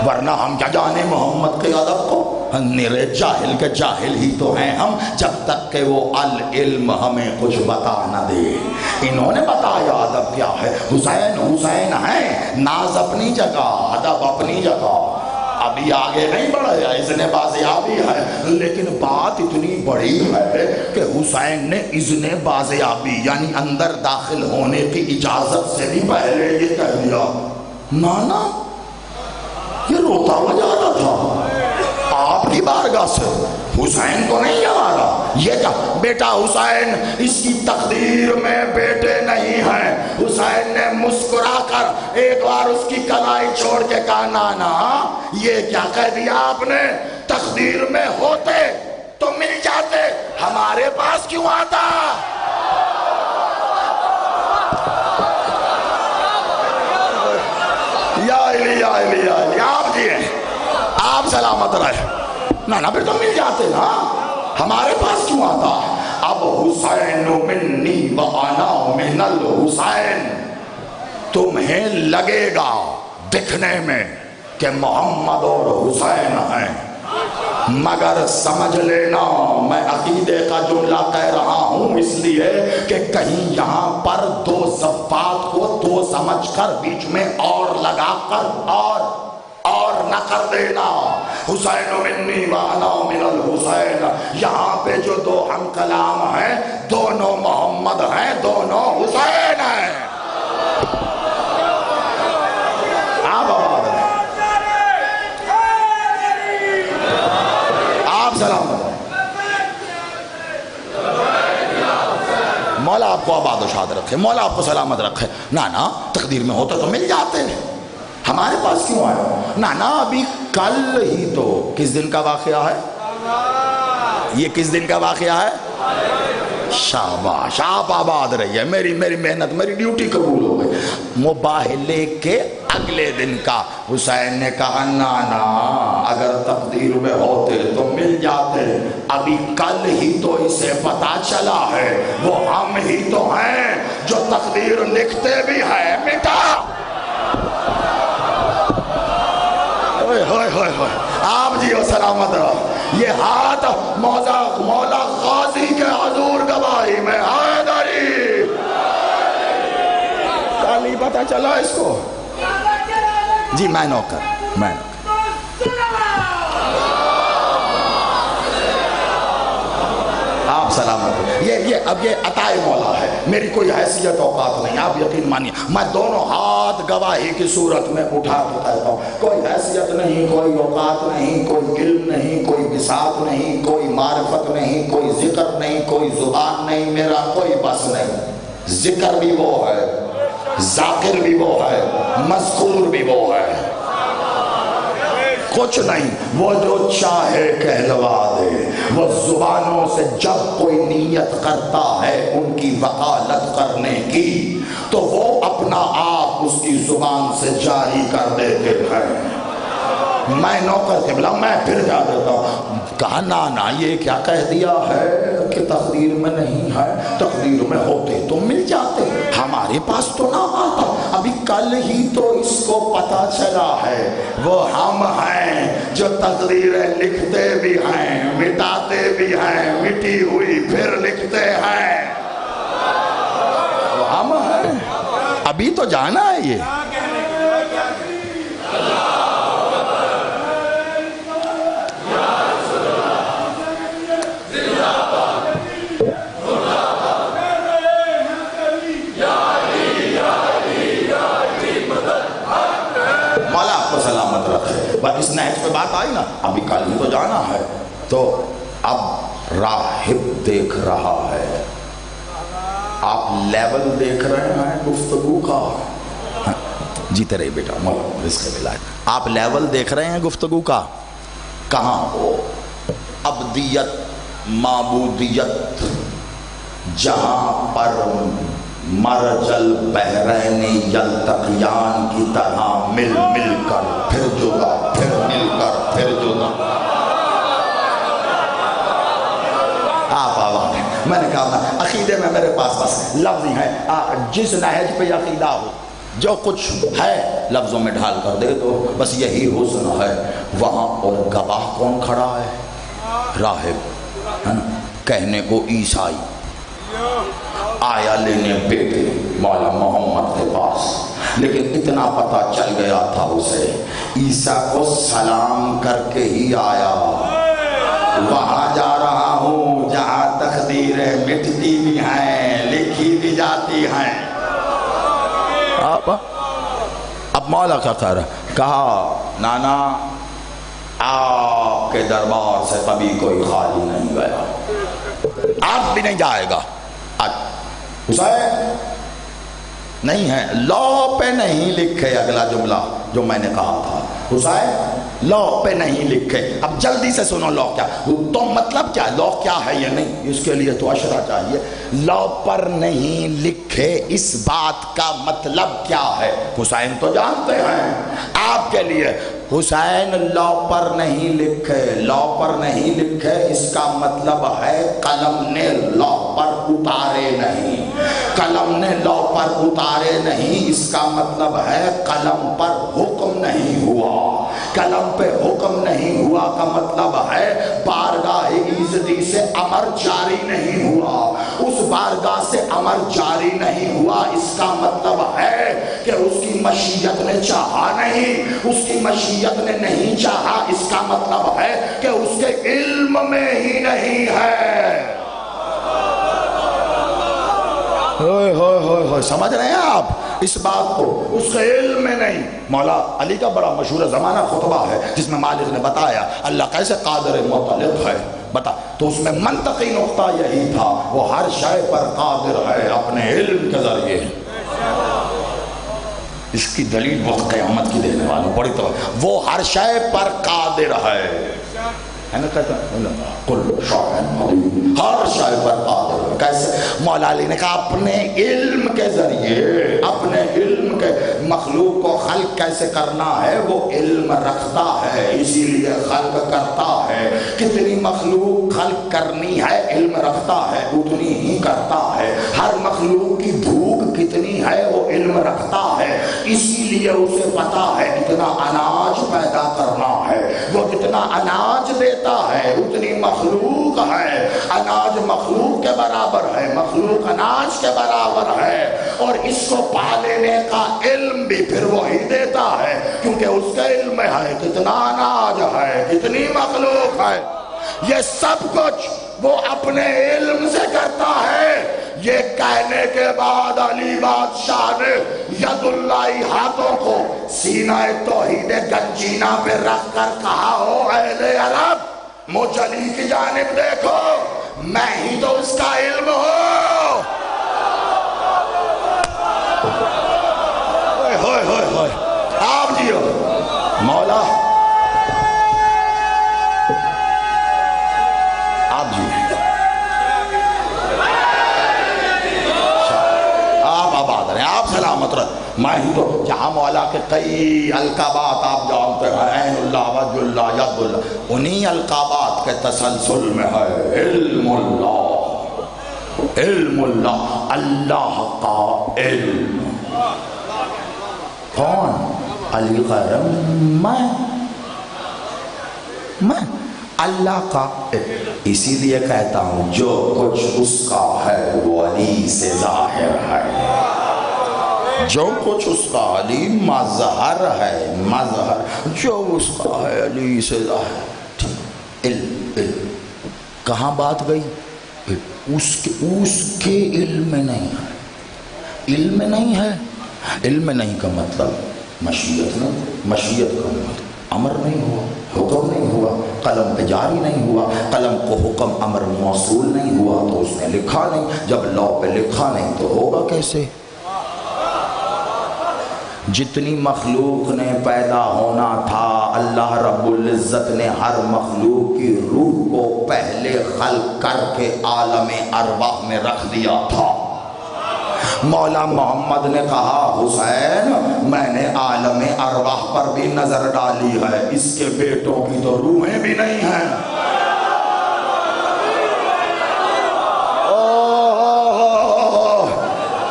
ورنہ ہم کیا جانے محمد کے ادب کو، نرے جاہل کے جاہل ہی تو ہیں ہم، جب تک کہ وہ العلم ہمیں کچھ بتا نہ دے۔ انہوں نے بتایا ادب کیا ہے، حسین حسین ہیں، ناز اپنی جگہ، ادب اپنی جگہ، ابھی آگے نہیں بڑھے، اذن بازیابی ہے، لیکن بات اتنی بڑی ہے کہ حسین نے اذن بازیابی یعنی اندر داخل ہونے کی اجازت سے بھی پہلے یہ کہہ دیا، نانا یہ روتا ہوا جا رہا تھا آپ کی بارگاہ سے، حسین کو نہیں آگا، یہ کیا بیٹا حسین اس کی تقدیر میں بیٹے نہیں ہیں۔ حسین نے مسکرا کر ایک بار اس کی کلائی چھوڑ کے کہا، نانا یہ کیا کہہ دیا آپ نے، تقدیر میں ہوتے تو مل جاتے، ہمارے پاس کیوں آتا؟ یا علی یا علی یا علی، آپ جی ہیں، آپ سلامت رہے نا، پھر تو مل جاتے نا، ہمارے پاس کیوں آتا؟ اب حسین منی وانا من الحسین، تمہیں لگے گا دکھنے میں کہ محمد اور حسین ہیں، مگر سمجھ لینا میں عقیدے کا جملہ کہہ رہا ہوں اس لیے کہ کہیں یہاں پر دو ضباط کو دو سمجھ کر بیچ میں اور لگا کر اور نہ کر دینا۔ حسین منی وانا من الحسین، یہاں پہ جو دو ہم کلام ہیں دونوں محمد ہیں، دونوں حسین ہیں۔ آپ آباد ہیں، آپ سلامت، مولا آپ کو آباد و شاد رکھے، مولا آپ کو سلامت رکھے۔ نانا تقدیر میں ہوتا تو مل جاتے، ہمارے پاس کیوں آئے؟ نانا ابھی کل ہی تو کس دن کا واقعہ ہے؟ یہ کس دن کا واقعہ ہے؟ شاباش، آپ آباد رہیے، میری محنت، میری ڈیوٹی قبول ہو گئی۔ مباہلے کے اگلے دن کا حسین نے کہا نانا اگر تقدیر میں ہوتے تو مل جاتے، ابھی کل ہی تو اسے پتا چلا ہے، وہ ہم ہی تو ہیں جو تقدیر لکھتے بھی ہیں مٹا۔ آپ جی ہو سلامت رہو، یہ ہاتھ مولا غازی کے حضور گواہی میں حیدری، کل ہی پتا چلا اس کو جی۔ میں نوکر آپ سلامت، اب یہ عطائے مولا ہے، میری کوئی حیثیت اوقات نہیں، آپ یقین مانیے میں دونوں ہاتھ گواہی کی صورت میں اٹھا کے کہتا ہوں، کوئی حیثیت نہیں، کوئی اوقات نہیں، کوئی علم نہیں، کوئی بساط نہیں، کوئی معرفت نہیں، کوئی ذکر نہیں، کوئی زبان نہیں، میرا کوئی بس نہیں۔ ذکر بھی وہ ہے، ذاکر بھی وہ ہے، مذکور بھی وہ ہے، کچھ نہیں، وہ جو چاہے کہلوا دے، وہ زبانوں سے جب کوئی نیت کرتا ہے ان کی وکالت کرنے کی تو وہ اپنا آپ اس کی زبان سے جاری کر دیتے ہیں۔ میں نوکر قبلہ، میں پھر جا دیتا ہوں، کہا نانا یہ کیا کہہ دیا ہے کہ تقدیر میں نہیں ہے، تقدیر میں ہوتے تو مل جاتے، ہمارے پاس تو نہ آتا، ابھی کل ہی تو اس کو پتا چلا ہے، وہ ہم ہیں جو تقدیریں لکھتے بھی ہیں، مٹاتے بھی ہیں، مٹی ہوئی پھر لکھتے ہیں، وہ ہم ہیں، ابھی تو جانا ہے یہ۔ اس نہج پہ بات آئی نا، ابھی کل ہی تو جانا ہے، تو اب راہب دیکھ رہا ہے، آپ لیول دیکھ رہے ہیں گفتگو کا، جیتے رہے بیٹا مولا رزق ملا ہے، آپ لیول دیکھ رہے ہیں گفتگو کا، کہاں ہو ابدیت معبودیت، جہاں پر مرج البحرین یلتقیان کی طرح مل کر پھر جدا، پھر مل کر پھر جدا۔ آپ آواز ہیں، میں نے کہا عقیدے میں میرے پاس بس لفظ ہی ہیں، جس نہج پہ عقیدہ ہو جو کچھ ہے لفظوں میں ڈھال کر دے تو بس یہی حسن ہے وہاں۔ اور گواہ کون کھڑا ہے؟ راہب ہے نا، کہنے کو عیسائی آیا لینے بیٹے مولا محمد کے پاس، لیکن اتنا پتا چل گیا تھا اسے عیسیٰ کو سلام کر کے ہی آیا، وہاں جا رہا ہوں جہاں تقدیریں مٹتی بھی ہیں لکھی بھی جاتی ہیں۔ اب مولا کا کہا کہا نانا آپ کے دربار سے کبھی کوئی خالی نہیں گیا، آپ بھی نہیں جائے گا۔ حسین نہیں ہے، لو پہ نہیں لکھے اگلا جملہ جو میں نے کہا تھا، حسین لوح پہ نہیں لکھے. اب جلدی سے سنو لوح کیا تو مطلب کیا, لوح کیا ہے یہ نہیں, اس کے لیے تو اشرا چاہیے. لوح پر نہیں لکھے اس بات کا مطلب کیا ہے؟ حسین تو جانتے ہیں. آپ کے لیے حسین لوح پر نہیں لکھے, لوح پر نہیں لکھے اس کا مطلب ہے قلم نے لوح پر اتارے نہیں, قلم نے لوح پر اتارے نہیں. اس کا مطلب ہے قلم پر حکم نہیں ہوا. قلم پہ حکم نہیں ہوا کا مطلب ہے بارگاہ ایزدی سے امر جاری نہیں ہوا. اس بارگاہ سے امر جاری نہیں ہوا اس کا مطلب ہے کہ اس کی مشیت نے چاہا نہیں, اس کی مشیت نے نہیں چاہا. اس کا مطلب ہے کہ اس کے علم میں ہی نہیں ہے. ہوئے ہوئے ہوئے ہوئے, سمجھ رہے ہیں آپ اس بات کو؟ اس کے علم میں نہیں. مولا علی کا بڑا مشہور زمانہ خطبہ ہے جس میں مالک نے بتایا اللہ کیسے قادر مطلق ہے, بتا. تو اس میں منطقی نقطہ یہی تھا وہ ہر شے پر قادر ہے اپنے علم کے ذریعے. اس کی دلیل وقت قیامت کی دینے والوں بڑی طرح, وہ ہر شے پر قادر ہے نا, کہتا ہر شے پر قادر ہے. کیسے؟ مولا علی نے کہا اپنے علم کے ذریعے, اپنے علم کے مخلوق کو خلق کیسے کرنا ہے وہ علم رکھتا ہے, اسی لیے خلق کرتا ہے. کتنی مخلوق خلق کرنی ہے علم رکھتا ہے اتنی ہی کرتا ہے. ہر مخلوق کی بھوک کتنی ہے وہ علم رکھتا ہے, اسی لیے اسے پتا ہے کتنا اناج پیدا کرنا ہے. وہ جتنا اناج دیتا ہے اتنی مخلوق ہے. اناج مخلوق کے برابر ہے, مخلوق اناج کے برابر ہے. اور اس کو پا لینے کا علم بھی پھر وہی دیتا ہے کیونکہ اس کے علم میں ہے کتنا اناج ہے, کتنی مخلوق ہے. یہ سب کچھ وہ اپنے علم سے کرتا ہے. یہ کہنے کے بعد علی بادشاہ نے ید اللہ ہاتھوں کو سینہ توحید گنجینہ پہ رکھ کر کہا ہو اہل عرب مجھ علی کی جانب دیکھو, میں ہی تو اس کا علم ہوں. ہوئے ہوئے ہوئے, آپ جیو مولا, آپ جیو, آپ آباد رہیں, آپ سلامت رہیں. میں ہی تو جہاں مولا کے کئی القابات آپ جانتے ہیں, عین اللہ, وجہ اللہ, ید اللہ, انہی القابات کے تسلسل میں ہے علم اللہ. علم اللہ, اللہ کا علم. کون؟ علی قرم, میں اللہ کا. اسی لیے کہتا ہوں جو کچھ اس کا ہے وہ علی سے ظاہر ہے, جو کچھ اس کا علی مظہر ہے, مظہر جو اس کا ہے علی سے ظاہر. علم, علم کہاں بات گئی؟ اس کے علم میں نہیں ہے. علم میں نہیں ہے, علم میں نہیں کا مطلب مشیت نہیں, مشیت کا مطلب امر نہیں ہوا, حکم نہیں ہوا, قلم پہ جاری نہیں ہوا, قلم کو حکم امر موصول نہیں ہوا تو اس نے لکھا نہیں. جب لوح پہ لکھا نہیں تو ہوگا کیسے؟ جتنی مخلوق نے پیدا ہونا تھا اللہ رب العزت نے ہر مخلوق کی روح کو پہلے خلق کر کے عالم ارواح میں رکھ دیا تھا. مولا محمد نے کہا حسین میں نے عالم ارواح پر بھی نظر ڈالی ہے, اس کے بیٹوں کی تو روحیں بھی نہیں ہیں.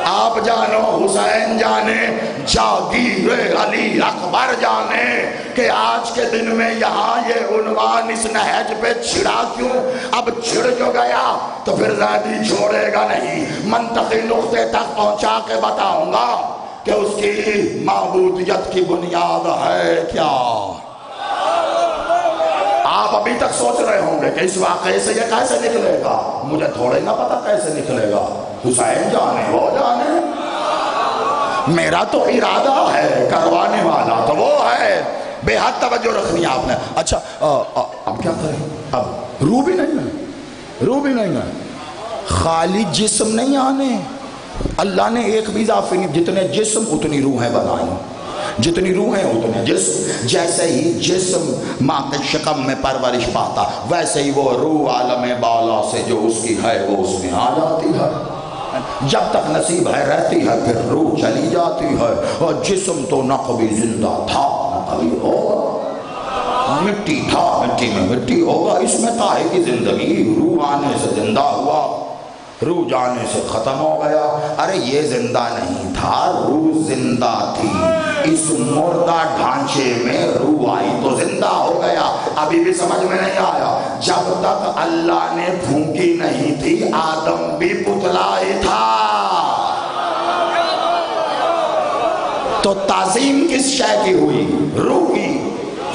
آپ جانو, حسین جانے, جاگیر علی اکبر جانے کہ آج کے دن میں یہاں یہ عنوان اس نہج پہ چھڑا کیوں. اب چھڑ جو گیا تو پھر زیادی چھوڑے گا نہیں. منطقی نقطے تک پہنچا کے بتاؤں گا کہ اس کی معبودیت کی بنیاد ہے کیا. آپ ابھی تک سوچ رہے ہوں گے کہ اس واقعے سے یہ کیسے نکلے گا, مجھے تھوڑے نہ پتا کیسے نکلے گا. حسین جانے, وہ جانے, میرا تو ارادہ ہے, کروانے والا تو وہ ہے. بے حد توجہ رکھنی آپ نے. اچھا اب کیا کریں؟ اب روح بھی نہیں ہے, روح بھی نہیں ہے, خالی جسم نہیں آنے. اللہ نے ایک بھی اضافی نہیں, جتنے جسم اتنی روحیں بنائیں. جتنی روح ہے اتنے جسم. جیسے ہی جسم ماں کے شکم میں پرورش پاتا ویسے ہی وہ روح عالم بالا سے جو اس کی ہے وہ اس میں آ جاتی ہے. جب تک نصیب ہے رہتی ہے پھر روح چلی جاتی ہے. اور جسم تو نہ کبھی زندہ تھا نہ کبھی ہوگا. مٹی تھا مٹی میں مٹی ہوگا. اس میں کاہے کی زندگی. روح آنے سے زندہ ہوا روح جانے سے ختم ہو گیا. ارے یہ زندہ نہیں تھا روح زندہ تھی. اس مردہ ڈھانچے میں روح آئی تو زندہ ہو گیا. ابھی بھی سمجھ میں نہیں آیا. جب تک اللہ نے پھونکی نہیں تھی آدم بھی پتلا ہی تھا. تو تعظیم کس شے کی ہوئی؟ روح کی.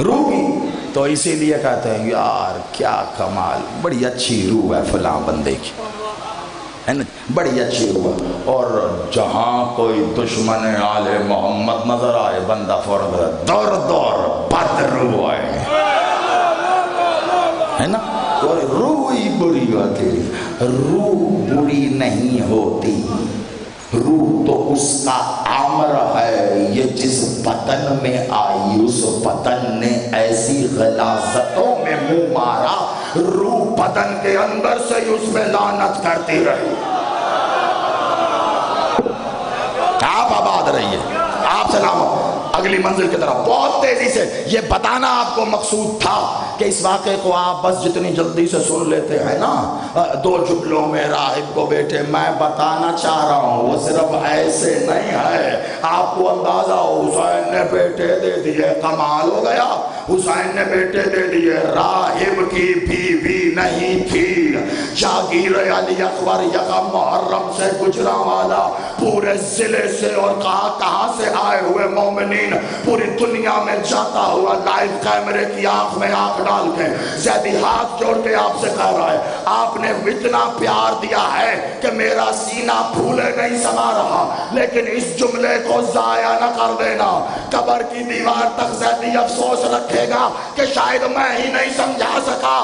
روح کی. تو اسی لیے کہتے ہیں یار کیا کمال بڑی اچھی روح ہے فلاں بندے کی ہے نا بڑی اچھی روح. اور جہاں کوئی دشمن آل محمد نظر آئے بندہ فوراً دور دور بد روح ہے نا. اور روح ہی بری ہوتی. روح بری نہیں ہوتی. روح تو اس کا عمر ہے. یہ جس بدن میں آئی اس بدن نے ایسی غلاظتوں میں منہ مارا روح بدن کے اندر سے اس میں لعنت کرتی رہی. آپ آباد رہیے. آپ سلامت. اگلی منزل کی طرف بہت تیزی سے. یہ بتانا آپ کو مقصود تھا کہ اس واقعے کو آپ بس جتنی جلدی سے سن لیتے ہیں نا 2 جملوں میں راہب کو بیٹے میں بتانا چاہ رہا ہوں وہ صرف ایسے نہیں ہے. آپ کو اندازہ ہو حسین نے بیٹے دے دیے کمال ہو گیا. حسین نے بیٹے دے دیے. راہب کی بیوی نہیں تھی. جاگیر علی اکبر یکم محرم سے گجرا والا پورے ضلع سے اور کہاں سے آئے ہوئے مومنین پوری دنیا میں جاتا ہوا لائیو کیمرے کی آنکھ میں آنکھ ڈال کے زیدی ہاتھ جوڑ کے آپ سے کہہ رہا ہے آپ نے اتنا پیار دیا ہے کہ میرا سینہ پھولے نہیں سما رہا. لیکن اس جملے کو ضائع نہ کر دینا. قبر کی دیوار تک زیدی افسوس رکھے گا کہ شاید میں ہی نہیں سمجھا سکا.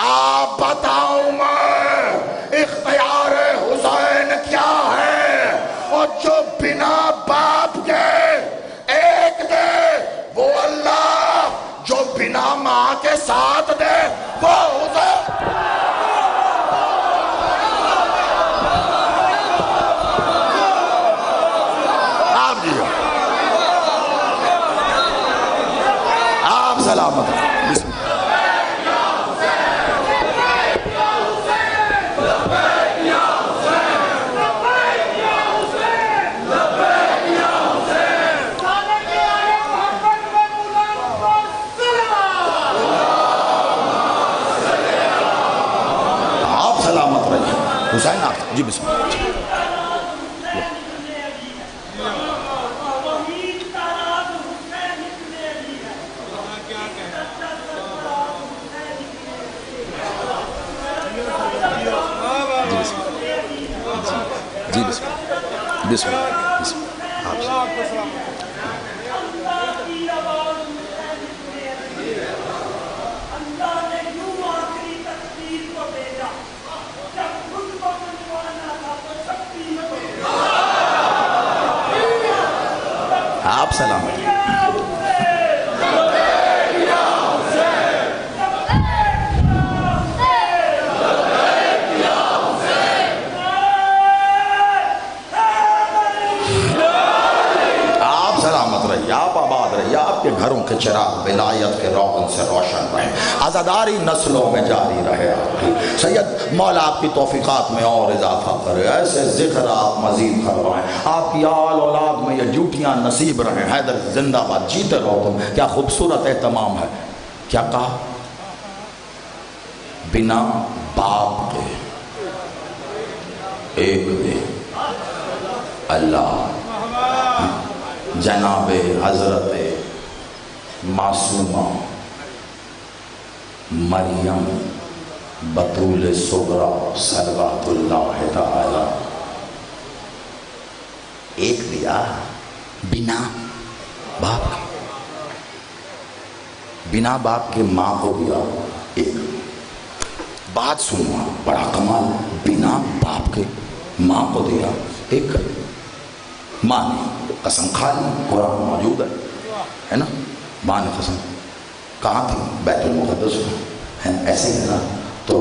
آپ بتاؤں میں اختیار حسین کیا ہے. اور جو بنا باپ کے ایک دے وہ اللہ جو بنا ماں کے ساتھ دے وہ حسین. آپ جی آپ سلامت. بسم اللہ. حسین آپ جی بسم اللہ. جی بسم اللہ. بسم اللہ. بسم اللہ. آپ سلامت. آپ سلامت رہیے. آپ آباد رہیے. آپ کے گھروں کے چراغ ولایت کے روغن سے روشن رہے. عزاداری نسلوں میں جاری رہے. سید مولا آپ کی توفیقات میں اور اضافہ کرے. ایسے ذکر آپ مزید کروائیں. آپ کی آل اولاد میں یہ ڈیوٹیاں نصیب رہیں. حیدر زندہ باد. جیتے رہو تم. کیا خوبصورت اہتمام ہے. کیا کہا؟ بنا باپ کے ایک دے اللہ. جناب حضرت معصومہ مریم بطول صغرا صلوات اللہ تعالی ایک دیا بنا باپ کے. بنا باپ کے ماں کو دیا ایک. بات سنو بڑا کمال. بنا باپ کے ماں کو دیا ایک. ماں نے قسم کھا لی. قرآن موجود ہے. ہے نا، ماں نے قسم کہاں تھی؟ بیت المقدس میں، ایسے ہی نا۔ تو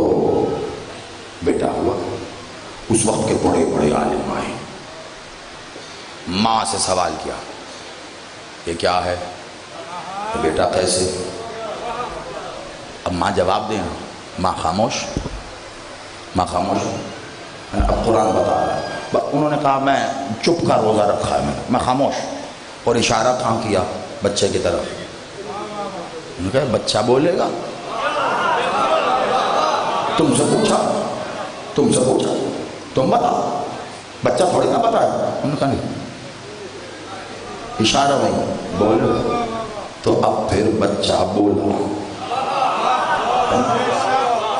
بیٹا ہوا، اس وقت کے بڑے بڑے عالم آئے، ماں سے سوال کیا یہ کیا ہے؟ بیٹا کیسے؟ اب ماں جواب دیں، ماں خاموش، ماں خاموش۔ اب قرآن بتا رہا ہے، انہوں نے کہا میں چپ کا روزہ رکھا ہے، میں خاموش، اور اشارہ کہاں کیا؟ بچے کی طرف۔ انہوں نے کہا بچہ بولے گا؟ تم سے پوچھا، تم سے پوچھا، تم بتا، بچہ تھوڑی نہ بتا ہے۔ انہوں نے کہا نہیں، اشارہ نہیں، بولو۔ تو اب پھر بچہ بولا۔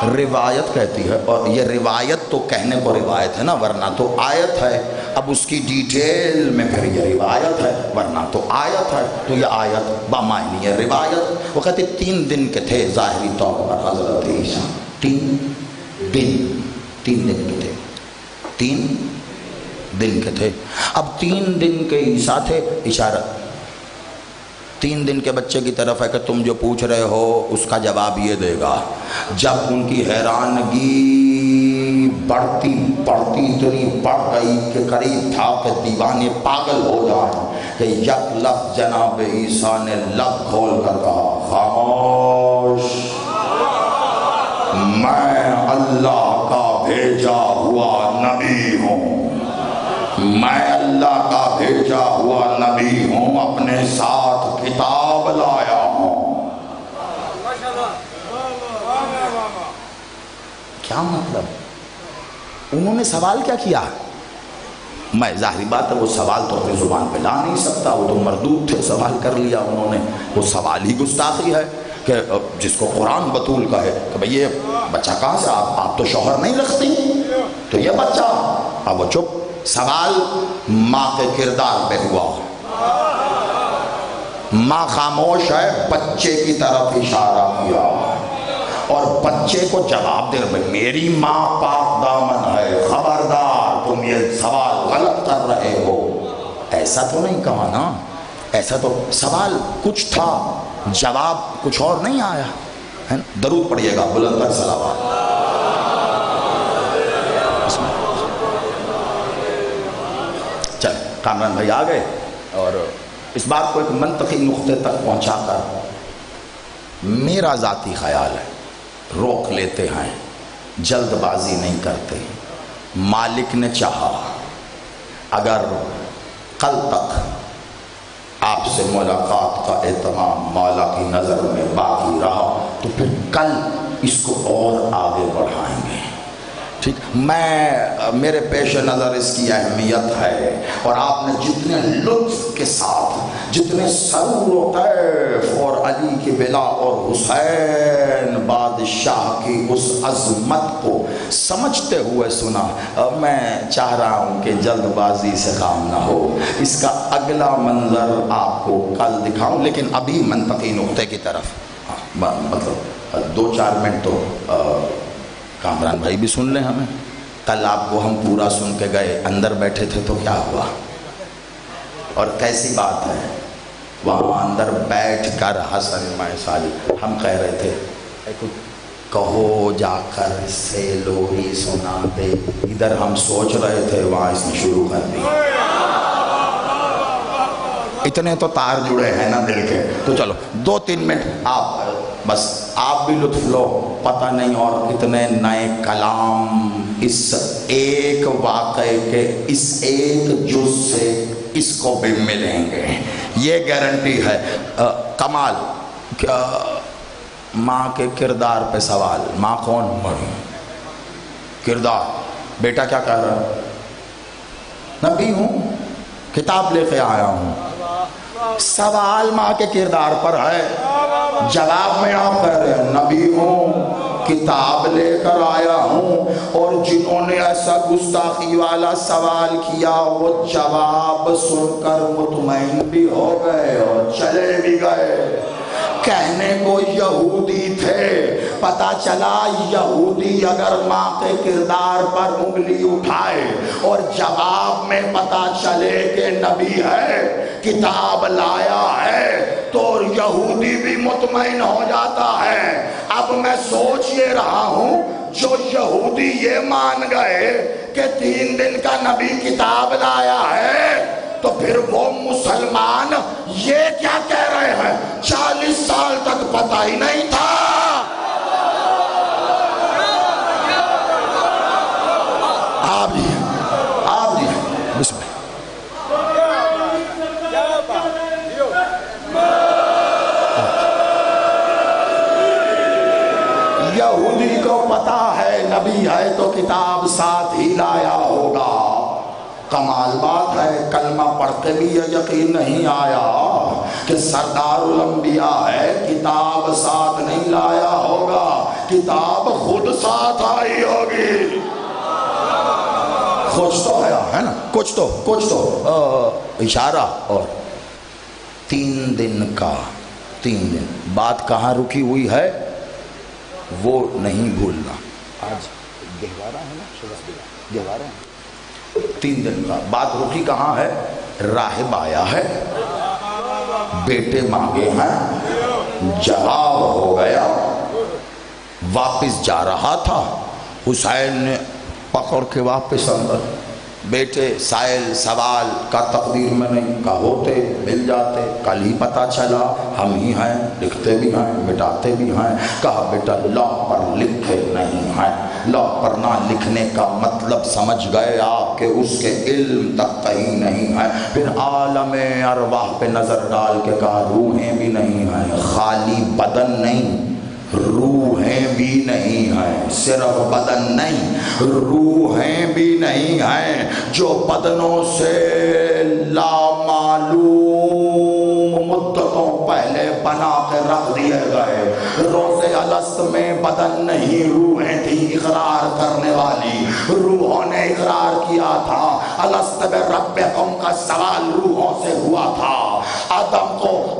روایت کہتی ہے، اور یہ روایت تو کہنے کو روایت ہے نا، ورنہ تو آیت ہے۔ اب اس کی ڈیٹیل میں پھر یہ روایت ہے، ورنہ تو آیت ہے۔ تو یہ آیت بامعنی ہے روایت۔ وہ کہتے 3 دن کے تھے ظاہری طور پر حضرت عیسیٰ، 3 دن کے تھے، 3 دن کے تھے۔ اب 3 دن کے عیسیٰ تھے، اشارہ 3 دن کے بچے کی طرف ہے کہ تم جو پوچھ رہے ہو اس کا جواب یہ دے گا۔ جب ان کی حیرانگی بڑھتی اتنی بڑھ گئی کہ قریب تھا کہ دیوانے پاگل ہو جائیں، کہ یک لفظ جناب عیسیٰ نے لب کھول کر کہا، خاموش، میں اللہ کا بھیجا ہوا نبی ہوں، میں اللہ کا بھیجا ہوا نبی ہوں، اپنے ساتھ کتاب لایا ہوں۔ کیا مطلب؟ انہوں نے سوال کیا کیا؟ میں ظاہری بات ہے وہ سوال تو اپنی زبان پہ لا نہیں سکتا، وہ تو مردود تھے، سوال کر لیا انہوں نے۔ وہ سوال ہی گستاخی ہے کہ جس کو قرآن بطول کا ہے کہ بھئی یہ بچہ کہاں سے؟ آپ تو شوہر نہیں رکھتی، تو یہ بچہ؟ اب وہ چپ۔ سوال ماں کے کردار پہ ہوا، ماں خاموش ہے، بچے کی طرف اشارہ کیا، اور بچے کو جواب دے رہے، میری ماں پاک دامن ہے، خبردار تم یہ سوال غلط کر رہے ہو۔ ایسا تو نہیں کہا نا، ایسا تو سوال کچھ تھا، جواب کچھ اور نہیں آیا ہے نا۔ درود پڑھیے گا، بلند تر صلوات۔ چل کامران بھائی آ گئے، اور اس بات کو ایک منطقی نقطے تک پہنچا کر میرا ذاتی خیال ہے، روک لیتے ہیں، جلد بازی نہیں کرتے۔ مالک نے چاہا اگر کل تک آپ سے ملاقات کا اہتمام مولا کی نظر میں باقی رہا تو پھر کل اس کو اور آگے بڑھائیں گے، ٹھیک؟ میرے پیش نظر اس کی اہمیت ہے، اور آپ نے جتنے لطف کے ساتھ، جتنے سرور و طیف اور علی کی بلا اور حسین بادشاہ کی اس عظمت کو سمجھتے ہوئے سنا، میں چاہ رہا ہوں کہ جلد بازی سے کام نہ ہو، اس کا اگلا منظر آپ کو کل دکھاؤں، لیکن ابھی منطقی نقطے کی طرف مطلب 2-4 منٹ تو کامران بھائی بھی سن لیں ہمیں۔ کل آپ کو ہم پورا سن کے گئے، اندر بیٹھے تھے تو کیا ہوا، اور کیسی بات ہے، وہاں اندر بیٹھ کر حسن میں صالح ہم کہہ رہے تھے کہو جا کر اس سے لوری سنا دے، ادھر ہم سوچ رہے تھے وہاں اس نے شروع کر دی۔ اتنے تو تار جڑے ہیں نا دل کے، تو چلو 2-3 منٹ آپ بھی لطف لو، پتہ نہیں اور کتنے نئے کلام اس ایک واقعے کے اس ایک جز سے اس کو بھی ملیں گے، یہ گارنٹی ہے۔ کمال کیا ماں کے کردار پہ سوال، ماں کون بڑی؟ کردار، بیٹا کیا کہہ رہا ہے؟ نبی ہوں، کتاب لے کے آیا ہوں۔ سوال ماں کے کردار پر ہے، جواب میں آپ کہہ رہے ہیں نبی ہوں، کتاب لے کر آیا ہوں، اور جنہوں نے ایسا گستاخی والا سوال کیا وہ جواب سن کر مطمئن بھی ہو گئے اور چلے بھی گئے۔ کہنے کو یہودی تھے، پتہ چلا یہودی اگر ماں کے کردار پر انگلی اٹھائے اور جواب میں پتہ چلے کہ نبی ہے، کتاب لایا ہے، یہودی بھی مطمئن ہو جاتا ہے۔ اب میں سوچ یہ رہا ہوں جو یہودی یہ مان گئے کہ 3 دن کا نبی کتاب لایا ہے، تو پھر وہ مسلمان یہ کیا کہہ رہے ہیں 40 سال تک پتہ ہی نہیں تھا۔ آپ جی بسم اللہ۔ یہودی کو پتا ہے نبی ہے تو کتاب ساتھ ہی لایا ہوگا۔ کمال بات ہے، کلمہ پڑھ کے بھی یہ یقین نہیں آیا کہ سردار الانبیاء ہے، کتاب ساتھ نہیں لایا ہوگا، کتاب خود ساتھ آئی ہوگی۔ کچھ تو ہے نا، کچھ تو اشارہ۔ اور 3 دن کا 3 دن بات کہاں رکی ہوئی ہے وہ نہیں بھولنا۔ آج گہوارہ ہے نا، گہوارہ ہے، 3 دن کا بات رکی کہاں ہے؟ راہب آیا ہے، بیٹے مانگے ہیں، جواب ہو گیا، واپس جا رہا تھا، حسین نے پکڑ کے واپس اندر۔ بیٹے سائل سوال کا تقدیر میں نہیں، کہا ہوتے مل جاتے، کل ہی پتہ چلا ہم ہی ہیں، لکھتے بھی ہیں مٹاتے بھی ہیں۔ کہا بیٹا لوح پر لکھے نہیں ہیں، لوح پر نہ لکھنے کا مطلب سمجھ گئے آپ کہ اس کے علم تک کہیں نہیں ہے۔ پھر عالم ارواح پہ نظر ڈال کے کہا روحیں بھی نہیں ہیں، خالی بدن نہیں روحیں بھی نہیں ہیں، صرف بدن نہیں روحیں بھی نہیں ہیں، جو بدنوں سے لامعلوم مدتوں پہلے بنا کے رکھ دیے گئے۔ روز الست میں بدن نہیں روحیں تھی اقرار کرنے والی، روحوں نے اقرار کیا تھا۔ الست بربکم کا سوال روحوں سے ہوا تھا۔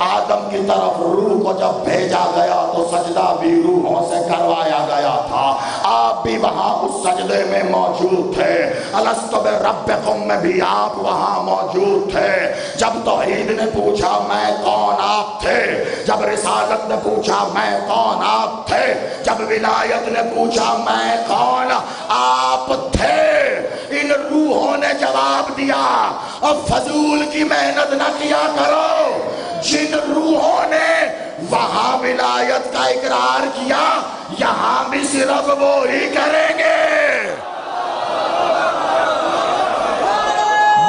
آدم کی طرف روح کو جب بھیجا گیا تو سجدہ بھی روحوں سے کروایا گیا تھا، آپ بھی وہاں اس سجدے میں موجود تھے۔ الست بربکم میں بھی آپ وہاں موجود تھے۔ جب توحید نے پوچھا میں کون آپ تھے، جب رسالت نے پوچھا میں کون آپ تھے، جب ولایت نے پوچھا میں کون آپ تھے، ان روحوں نے جواب دیا اب فضول کی محنت نہ کیا کرو۔ جن روحوں نے وہاں ولایت کا اقرار کیا یہاں بھی صرف وہ ہی کریں گے،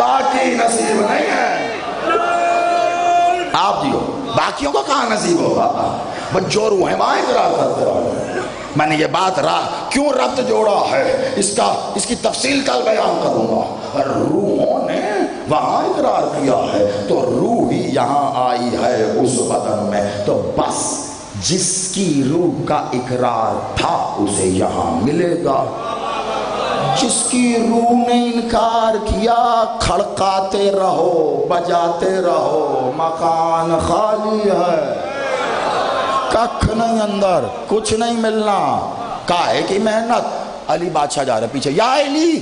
باقی نصیب نہیں ہے۔ آپ جیو باقیوں کو کہاں نصیب ہوگا؟ بس جو روحیں وہاں اقرار کرتے رہو۔ میں نے یہ بات کیوں ربط جوڑا ہے اس کی تفصیل کل بیان کروں گا۔ روحوں نے وہاں اقرار کیا ہے تو روح ہی یہاں آئی ہے اس بدن میں، تو بس جس کی روح کا اقرار تھا اسے یہاں ملے گا، جس کی روح نے انکار کیا کھڑکاتے رہو بجاتے رہو، مکان خالی ہے، ککھ نہیں اندر، کچھ نہیں ملنا، کاہے کی محنت۔ علی بادشاہ جا رہا پیچھے، یا علی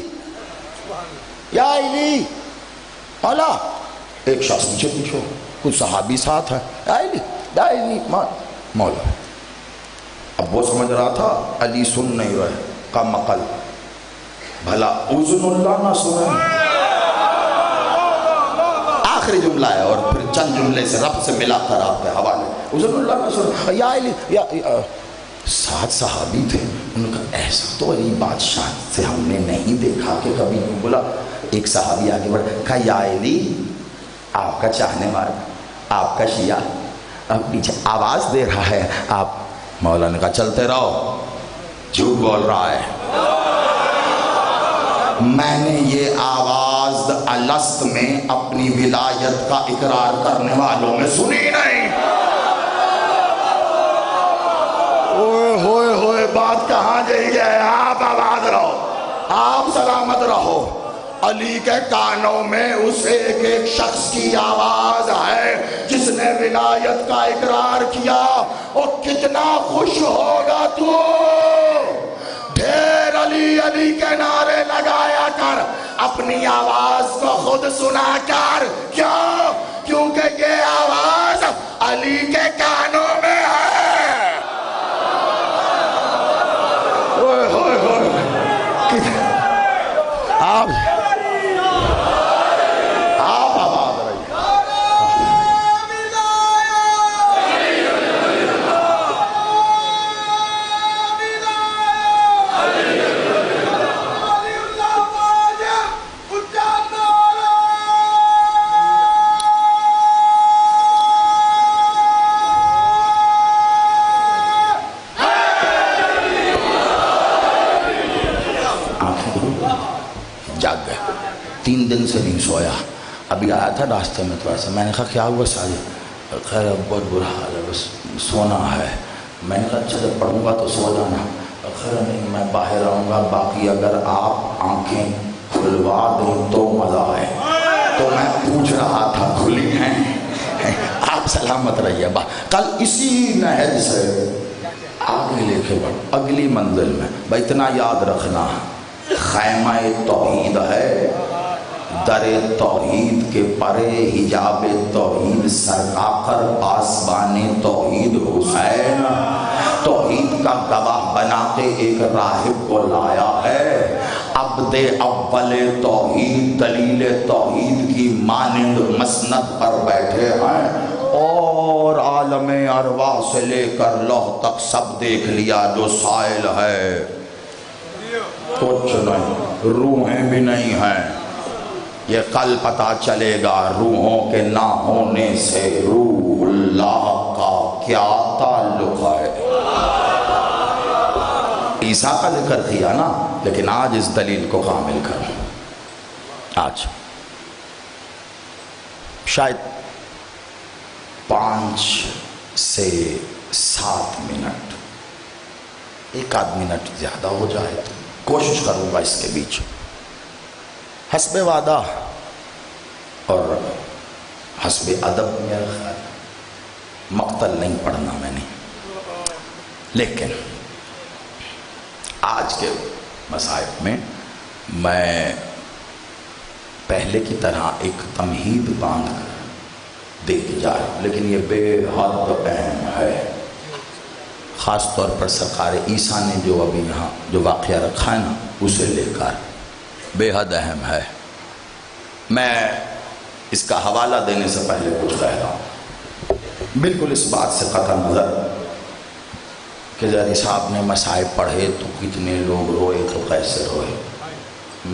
یا علی مولا، ایک شخص پیچھے پیچھے، کچھ صحابی ساتھ ہے، یا علی مولا۔ اب وہ سمجھ رہا تھا علی سن نہیں رہے، کا مقل بھلا اذن اللہ نہ سنے۔ آخری جملہ ہے اور پھر چند جملے سے رب سے ملا کر آپ کے حوالے، اذن اللہ نہ سنے۔ یا علی ساتھ صحابی تھے، انہوں نے کہا ایسا تو علی بادشاہ سے ہم نے نہیں دیکھا کہ کبھی نہیں بولا۔ ایک صحابی آگے بڑھا، کہا یا علی آپ کا چاہنے والا، آپ کا شیعہ اب پیچھے آواز دے رہا ہے، آپ مولا نے کہا چلتے رہو، جھوٹ بول رہا ہے، میں نے یہ آواز الست میں اپنی ولایت کا اقرار کرنے والوں میں سنی نہیں۔ ہوئے ہوئے بات کہاں جائیے، آپ آباد رہو، آپ سلامت رہو۔ علی کے کانوں میں اس ایک ایک شخص کی آواز ہے جس نے ولایت کا اقرار کیا، اور کتنا خوش ہوگا تو۔ ڈھیر علی علی کے نعرے لگایا کر، اپنی آواز کو خود سنا کر، کیوں؟ کیونکہ یہ آواز علی کے کانوں میں ہے. اوئے ہوئے ہوئے آپ آباد رہیے. جاگ گئے. 3 دن سے نہیں سویا. ابھی آیا تھا راستے میں تھوڑا سا, میں نے کہا کیا ہوا ساجد؟ خیر اب بہت برا حال ہے, بس سونا ہے. میں نے کہا اچھا جب پڑھوں گا تو سو جانا. خیر نہیں, میں باہر آؤں گا, باقی اگر آپ آنکھیں کھلوا دیں تو مزہ آئے. تو میں پوچھ رہا تھا کھلی ہیں؟ آپ سلامت رہیے. کل اسی نہج سے آگے لے کے بڑھ اگلی منزل میں. بھائی اتنا یاد رکھنا, خیمہ توحید ہے, در توحید کے پرے حجاب توحید سرکاکر پاسبان توحید حسین توحید کا گواہ بنا کے ایک راہب کو لایا ہے. عبد اول توحید دلیل توحید کی مانند مسند پر بیٹھے ہیں, اور عالم ارواح سے لے کر لوح تک سب دیکھ لیا جو سائل ہے. کچھ نہیں, روحیں بھی نہیں ہیں. یہ کل پتا چلے گا روحوں کے نہ ہونے سے روح اللہ کا کیا تعلق ہے. عیسیٰ کا ذکر کیا نا, لیکن آج اس دلیل کو کامل کروں. آج شاید 5 سے 7 منٹ, 1 آدھ منٹ زیادہ ہو جائے تو کوشش کروں گا اس کے بیچ. حسب وعدہ اور حسب ادب میرا خیال مقتل نہیں پڑھنا میں نے, لیکن آج کے مصائب میں میں پہلے کی طرح ایک تمہید باندھ کر دے کے جا رہا ہوں, لیکن یہ بے حد اہم ہے. خاص طور پر سرکار عیسیٰ نے جو ابھی یہاں جو واقعہ رکھا ہے نا, اسے لے کر بے حد اہم ہے. میں اس کا حوالہ دینے سے پہلے کچھ کہہ رہا ہوں, بالکل اس بات سے قطع نظر کہ زہری صاحب نے مصائب پڑھے تو کتنے لوگ روئے تو کیسے روئے.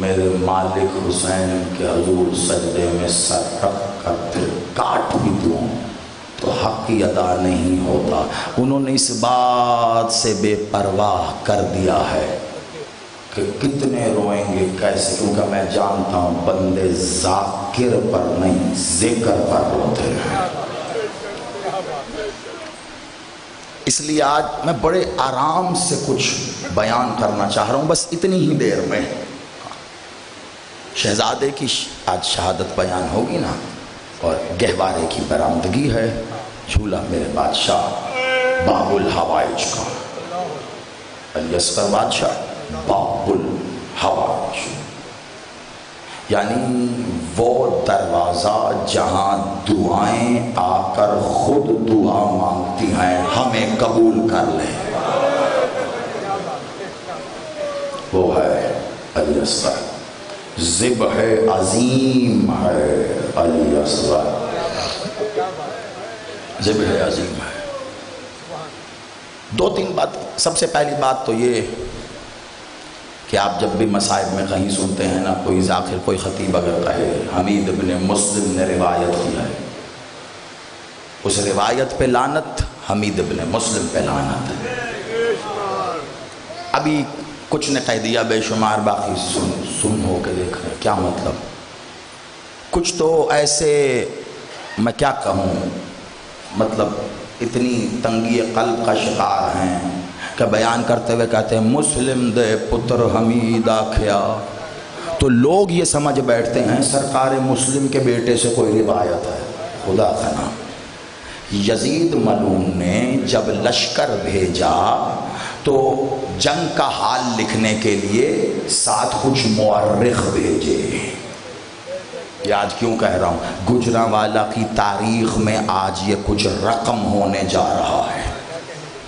میرے مالک حسین کے حضور سجدے میں سر رکھ کر پھر کاٹ بھی دوں تو حق کی ادا نہیں ہوتا. انہوں نے اس بات سے بے پرواہ کر دیا ہے کہ کتنے روئیں گے کیسے, کیونکہ میں جانتا ہوں بندے ذاکر پر نہیں ذکر پر روتے ہیں. اس لیے آج میں بڑے آرام سے کچھ بیان کرنا چاہ رہا ہوں, بس اتنی ہی دیر میں. شہزادے کی آج شہادت بیان ہوگی نا, اور گہوارے کی برآمدگی ہے. جھولا میرے بادشاہ باب الحوائج کا, علی اصغر بادشاہ باب الحوائج, یعنی وہ دروازہ جہاں دعائیں آ کر خود دعا مانگتی ہیں ہمیں قبول کر لیں, وہ ہے علی اصغر. ذبح عظیم ہے علی اصغر, ذبح عظیم ہے. 2-3 بات. سب سے پہلی بات تو یہ کہ آپ جب بھی مصائب میں کہیں سنتے ہیں نا, کوئی ذاکر کوئی خطیب اگر کہے حمید ابن مسلم نے روایت کیا ہے, اس روایت پہ لعنت, حمید ابن مسلم پہ لعنت ہے. ابھی کچھ نے کہہ دیا بے شمار, باقی سن ہو کے دیکھ رہے کیا مطلب. کچھ تو ایسے میں کیا کہوں, مطلب اتنی تنگی قلب کا شکار ہیں کہ بیان کرتے ہوئے کہتے ہیں مسلم دے پتر حمید آکھیا, تو لوگ یہ سمجھ بیٹھتے ہیں سرکار مسلم کے بیٹے سے کوئی روایت ہے. خدا کا نام, یزید ملعون نے جب لشکر بھیجا تو جنگ کا حال لکھنے کے لیے ساتھ کچھ مورخ بھیجے. یہ آج کیوں کہہ رہا ہوں؟ گجرانوالہ کی تاریخ میں آج یہ کچھ رقم ہونے جا رہا ہے،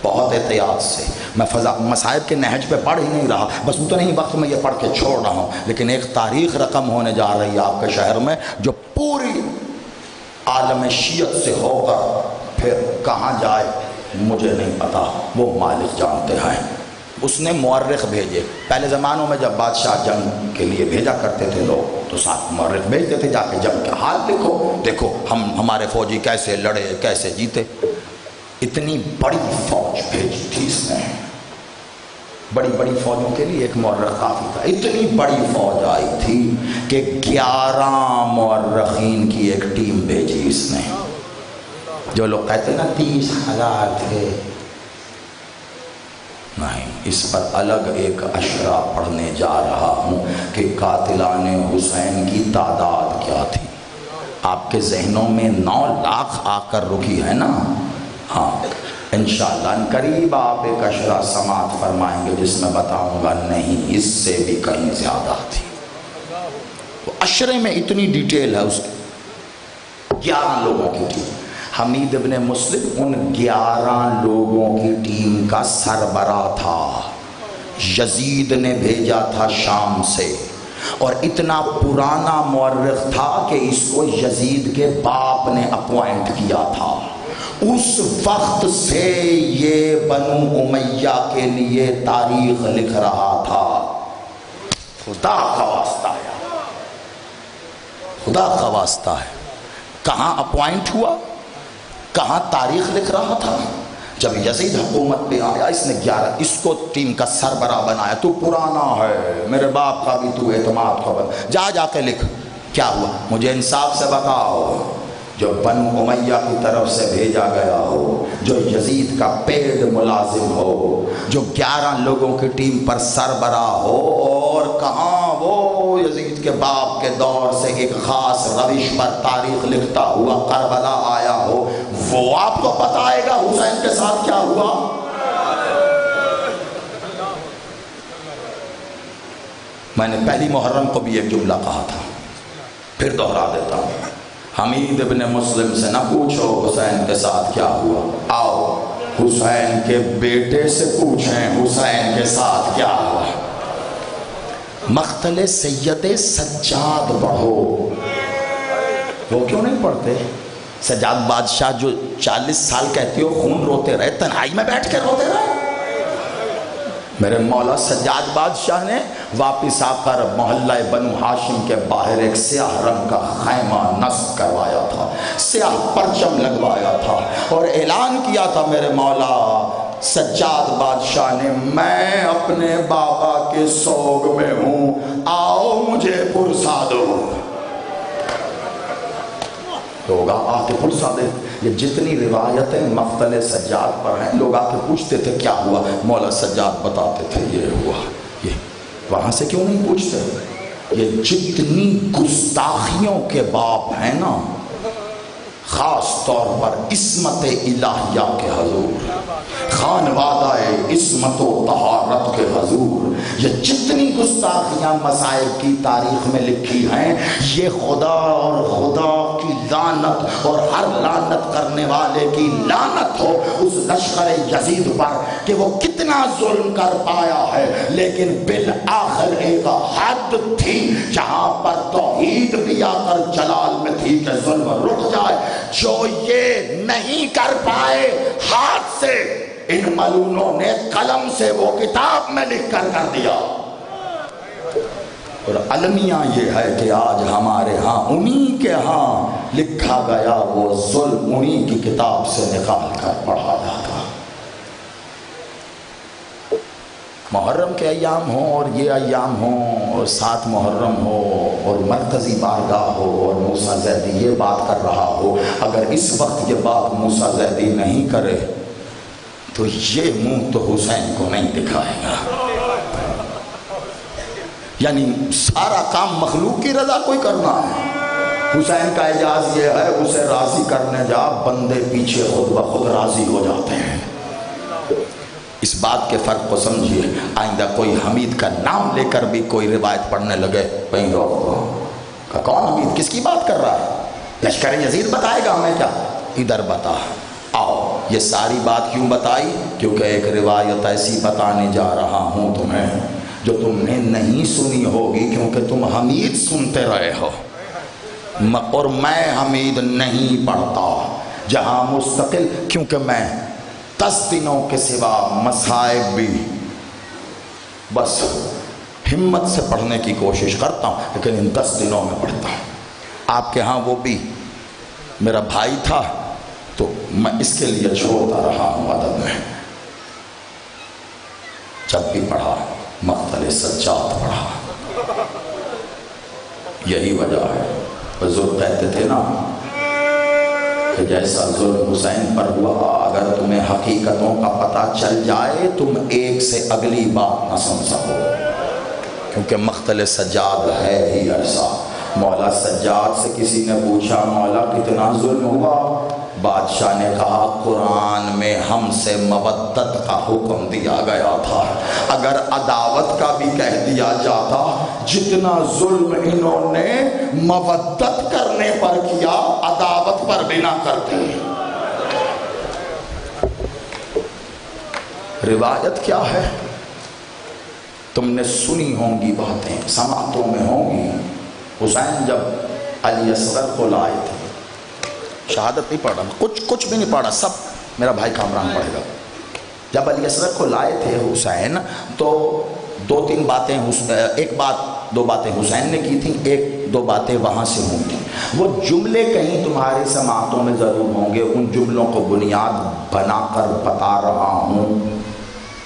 بہت احتیاط سے۔ میں مصائب کے نہج پہ پڑھ ہی نہیں رہا، بس اتنا ہی وقت میں یہ پڑھ کے چھوڑ رہا ہوں، لیکن ایک تاریخ رقم ہونے جا رہی ہے آپ کے شہر میں، جو پوری عالم شیعت سے ہو کر پھر کہاں جائے مجھے نہیں پتا، وہ مالک جانتے ہیں۔ اس نے مورخ بھیجے، پہلے زمانوں میں جب بادشاہ جنگ کے لیے بھیجا کرتے تھے لوگ تو ساتھ مورخ بھیجتے تھے، جا کے جنگ کا حال لکھو، دیکھو ہمارے فوجی کیسے لڑے کیسے جیتے۔ اتنی بڑی فوج بھیجی تھی اس نے، بڑی بڑی فوجوں کے لیے ایک مورخ کافی تھا۔ اتنی بڑی فوج آئی تھی کہ 11 مورخین کی ایک ٹیم بھیجی اس نے۔ جو لوگ کہتے ہیں نا 30,000 تھے، نہیں، اس پر الگ ایک اشرا پڑھنے جا رہا ہوں کہ قاتلان حسین کی تعداد کیا تھی۔ آپ کے ذہنوں میں 9 لاکھ آ کر رکی ہے نا؟ ہاں، انشاءاللہ ان قریب آپ ایک اشرا سماعت فرمائیں گے جس میں بتاؤں گا نہیں، اس سے بھی کہیں زیادہ تھی۔ وہ اشرے میں اتنی ڈیٹیل ہے اس کی۔ 11 لوگوں کی ٹیم، حمید ابن مسلم ان 11 لوگوں کی ٹیم کا سربراہ تھا۔ یزید نے بھیجا تھا شام سے، اور اتنا پرانا مورخ تھا کہ اس کو یزید کے باپ نے اپوائنٹ کیا تھا۔ اس وقت سے یہ بنو امیہ کے لیے تاریخ لکھ رہا تھا۔ خدا کا واسطہ ہے، خدا کا واسطہ ہے، کہاں اپوائنٹ ہوا، کہاں تاریخ لکھ رہا تھا؟ جب یزید حکومت پہ آیا، اس نے 11 اس کو ٹیم کا سربراہ بنایا۔ تو پرانا ہے، میرے باپ کا بھی تو اعتماد خبر، جا کے لکھ کیا ہوا، مجھے انصاف سے بتاؤ۔ جو بنو امیہ کی طرف سے بھیجا گیا ہو، جو یزید کا پیڈ ملازم ہو، جو 11 لوگوں کی ٹیم پر سربراہ ہو، اور کہاں وہ یزید کے باپ کے دور سے ایک خاص روش پر تاریخ لکھتا ہوا کربلا آیا ہو، وہ آپ کو بتائے گا حسین کے ساتھ کیا ہوا۔ میں نے پہلی محرم کو بھی ایک جملہ کہا تھا، پھر دوہرا دیتا ہوں۔ حمید ابن مسلم سے نہ پوچھو حسین کے ساتھ کیا ہوا، آؤ حسین کے بیٹے سے پوچھیں حسین کے ساتھ کیا ہوا۔ مقتل سید سجاد پڑھو، وہ کیوں نہیں پڑھتے؟ سجاد بادشاہ جو 40 سال کہتے ہو خون روتے رہے، تنہائی میں بیٹھ کے روتے رہے۔ میرے مولا سجاد بادشاہ نے واپس آ کر محلہ بنو ہاشم کے باہر ایک سیاہ رنگ کا خیمہ نصب کروایا تھا، سیاہ پرچم لگوایا تھا، اور اعلان کیا تھا میرے مولا سجاد بادشاہ نے، میں اپنے بابا کے سوگ میں ہوں، آؤ مجھے پرسا دو۔ لوگ آ کے پرسا دے۔ یہ جتنی روایتیں مقتل سجاد پر ہیں، لوگ آ کے پوچھتے تھے کیا ہوا، مولا سجاد بتاتے تھے یہ ہوا۔ یہ وہاں سے کیوں نہیں پوچھتے؟ یہ جتنی گستاخیوں کے باپ ہیں نا، خاص طور پر عصمت الہیہ کے حضور، خانوادہ عصمت و طہارت کے حضور، یہ جتنی گستاخیاں مصائب کی تاریخ میں لکھی ہیں، یہ خدا اور خدا کی لعنت اور ہر لعنت کرنے والے کی لعنت ہو اس لشکر یزید پر کہ وہ کتنا ظلم کر پایا ہے، لیکن بالآخر ایک حد تھی جہاں پر توحید بھی آ کر جلال میں تھی کہ ظلم رک جائے۔ جو یہ نہیں کر پائے ہاتھ سے، ان ملونوں نے قلم سے وہ کتاب میں لکھ کر دیا۔ اور المیہ یہ ہے کہ آج ہمارے ہاں انہی کے ہاں لکھا گیا وہ ظلم انہی کی کتاب سے نکال کر پڑھا جاتا۔ محرم کے ایام ہوں اور یہ ایام ہوں اور 7 محرم ہو اور مرکزی بارگاہ ہو اور موسیٰ زیدی یہ بات کر رہا ہو، اگر اس وقت یہ بات موسیٰ زیدی نہیں کرے تو یہ منہ تو حسین کو نہیں دکھائے گا۔ یعنی سارا کام مخلوق کی رضا کوئی کرنا ہے۔ حسین کا اعجاز یہ ہے، اسے راضی کرنے جا بندے پیچھے خود بخود راضی ہو جاتے ہیں۔ اس بات کے فرق کو سمجھیے، آئندہ کوئی حمید کا نام لے کر بھی کوئی روایت پڑھنے لگے، کہیں روک دو، کون حمید؟ کس کی بات کر رہا ہے؟ لشکر یزید بتائے گا ہمیں کیا؟ ادھر بتا، آؤ۔ یہ ساری بات کیوں بتائی؟ کیونکہ ایک روایت ایسی بتانے جا رہا ہوں تمہیں جو تم نے نہیں سنی ہوگی، کیونکہ تم حمید سنتے رہے ہو، اور میں حمید نہیں پڑھتا جہاں مستقل، کیونکہ میں 10 دنوں کے سوا مصائب بھی بس ہمت سے پڑھنے کی کوشش کرتا ہوں، لیکن ان 10 دنوں میں پڑھتا ہوں۔ آپ کے ہاں وہ بھی میرا بھائی تھا تو میں اس کے لیے چھوڑتا رہا ہوں ادب میں۔ جب بھی پڑھا مقتل سجاد پڑھا، یہی وجہ ہے۔ حضور کہتے تھے نا کہ جیسا ظلم حسین پر ہوا، اگر تمہیں حقیقتوں کا پتہ چل جائے تم ایک سے اگلی بات نہ سن سکو، کیونکہ مقتل سجاد ہے ہی ایسا۔ مولا سجاد سے کسی نے پوچھا مولا کتنا ظلم ہوا؟ بادشاہ نے کہا قرآن میں ہم سے مودت کا حکم دیا گیا تھا، اگر عداوت کا بھی کہہ دیا جاتا، جتنا ظلم انہوں نے مودت کرنے پر کیا عداوت پر بھی نہ کرتے۔ روایت کیا ہے؟ تم نے سنی ہوں گی باتیں، سماعتوں میں ہوں گی۔ حسین جب علی اصغر کو لائے تھے، شہادت نہیں پڑھا، کچھ بھی نہیں پڑھا، سب میرا بھائی کامران پڑھے گا۔ جب علی اصغر کو لائے تھے حسین تو 2-3 باتیں، دو باتیں حسین نے کی تھیں، 1-2 باتیں وہاں سے ہوئی تھیں۔ وہ جملے کہیں تمہاری سماعتوں میں ضرور ہوں گے، ان جملوں کو بنیاد بنا کر بتا رہا ہوں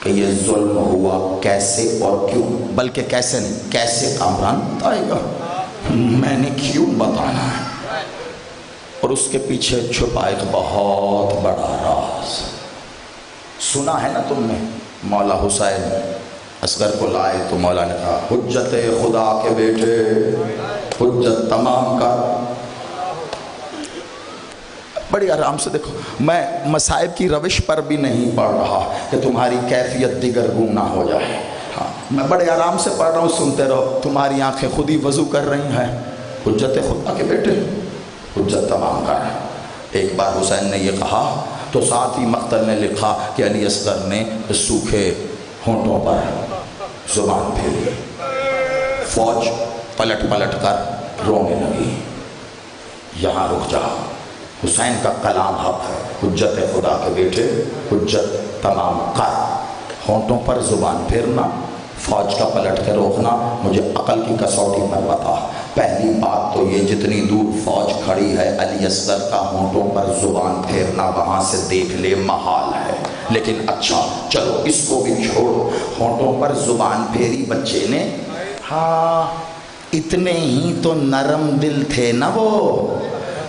کہ یہ ظلم ہوا کیسے اور کیوں، بلکہ کیسے نہیں، کیسے کامران بتائے گا، میں نے کیوں بتانا ہے، اور اس کے پیچھے چھپا ایک بہت بڑا راز۔ سنا ہے نا تم نے، مولا حسین اصغر کو لائے تو مولا نے کہا حجت خدا کے بیٹے حجت تمام کر۔ بڑی آرام سے دیکھو، میں مصائب کی روش پر بھی نہیں پڑھ رہا کہ تمہاری کیفیت دیگر گم نہ ہو جائے، ہاں میں بڑے آرام سے پڑھ رہا ہوں، سنتے رہو، تمہاری آنکھیں خود ہی وضو کر رہی ہیں۔ حجت خدا کے بیٹے حجت تمام کر۔ ایک بار حسین نے یہ کہا تو ساتھ ہی مقتل نے لکھا کہ علی اصغر نے سوکھے ہونٹوں پر زبان پھیری، فوج پلٹ کر رونے لگی۔ یہاں رک جا، حسین کا کلام حق ہے، حجت خدا کے بیٹے حجت تمام کر۔ ہونٹوں پر زبان پھیرنا، فوج کا پلٹ کے روکنا، مجھے عقل کی کسوٹی پر بتا۔ پہلی بات تو یہ جتنی دور فوج کھڑی ہے علی اصغر کا ہونٹوں پر زبان پھیرنا وہاں سے دیکھ لے محال ہے، لیکن اچھا چلو اس کو بھی چھوڑو، ہونٹوں پر زبان پھیری بچے نے، ہاں اتنے ہی تو نرم دل تھے نا وہ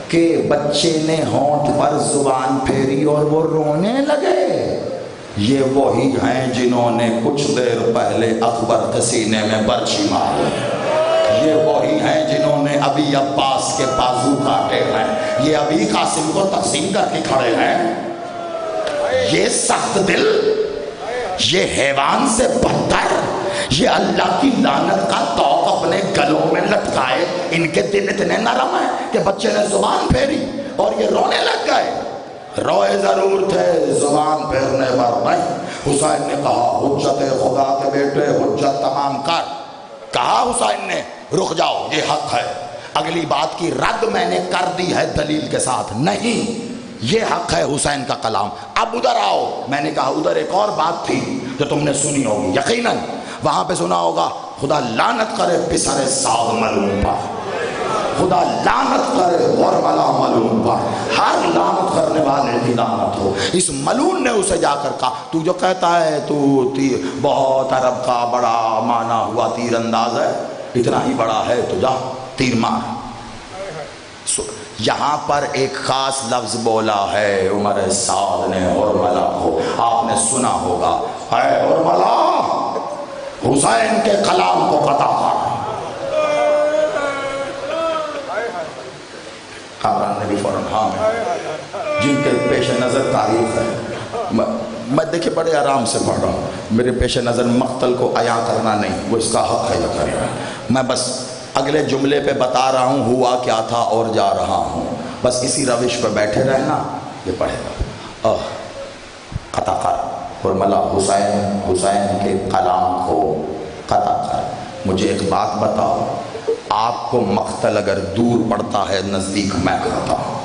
کہ بچے نے ہونٹ پر زبان پھیری اور وہ رونے لگے۔ یہ وہی ہیں جنہوں نے کچھ دیر پہلے اکبر کے سینے میں برچھی ماری، یہ وہی ہیں جنہوں نے ابھی عباس کے بازو کاٹے ہیں، یہ ابھی قاسم کو تقسیم کر کے کھڑے ہیں۔ یہ سخت دل، یہ حیوان سے بدتر، یہ اللہ کی لعنت کا توق اپنے گلوں میں لٹکائے، ان کے دل اتنے نرم ہیں کہ بچے نے زبان پھیری اور یہ رونے لگ گئے۔ روئے ضرور تھے، زبان پھیرنے پر نہیں۔ حسین نے کہا حجت خدا کے بیٹے حجت تمام کر۔ کہا حسین نے رک جاؤ یہ حق ہے، اگلی بات کی رد میں نے کر دی ہے دلیل کے ساتھ، نہیں یہ حق ہے حسین کا کلام، اب ادھر آؤ۔ میں نے کہا ادھر ایک اور بات تھی جو تم نے سنی ہوگی، یقیناً وہاں پہ سنا ہوگا، خدا لعنت کرے پسر سعد ملعون پر، خدا لعنت کرے ورملا ملعون پر، ہر لعنت کرنے والے کی لعنت ہو۔ اس ملعون نے اسے جا کر کہا تو جو کہتا ہے تو بہت عرب کا بڑا مانا ہوا تیر انداز ہے، اتنا ہی بڑا ہے تو جا تیر مار۔ یہاں پر ایک خاص لفظ بولا ہے عمر سعد نے ورملا کو، آپ نے سنا ہوگا، اے ورملا حسین کے کلام کو قطع کر۔ کامران نے بھی فوراً ہاں میں، جن کے پیش نظر تاریخ ہے، میں دیکھیں بڑے آرام سے پڑھ رہا ہوں، میرے پیش نظر مقتل کو عیاں کرنا نہیں، وہ اس کا حق ہے یہ کرنا، میں بس اگلے جملے پہ بتا رہا ہوں ہوا کیا تھا اور جا رہا ہوں، بس اسی روش پہ بیٹھے رہنا، یہ پڑھے گا قطع کر حرملہ حسین کے کلام کو قطع کر۔ مجھے ایک بات بتاؤ، آپ کو مقتل اگر دور پڑتا ہے نزدیک میں کرتا ہوں،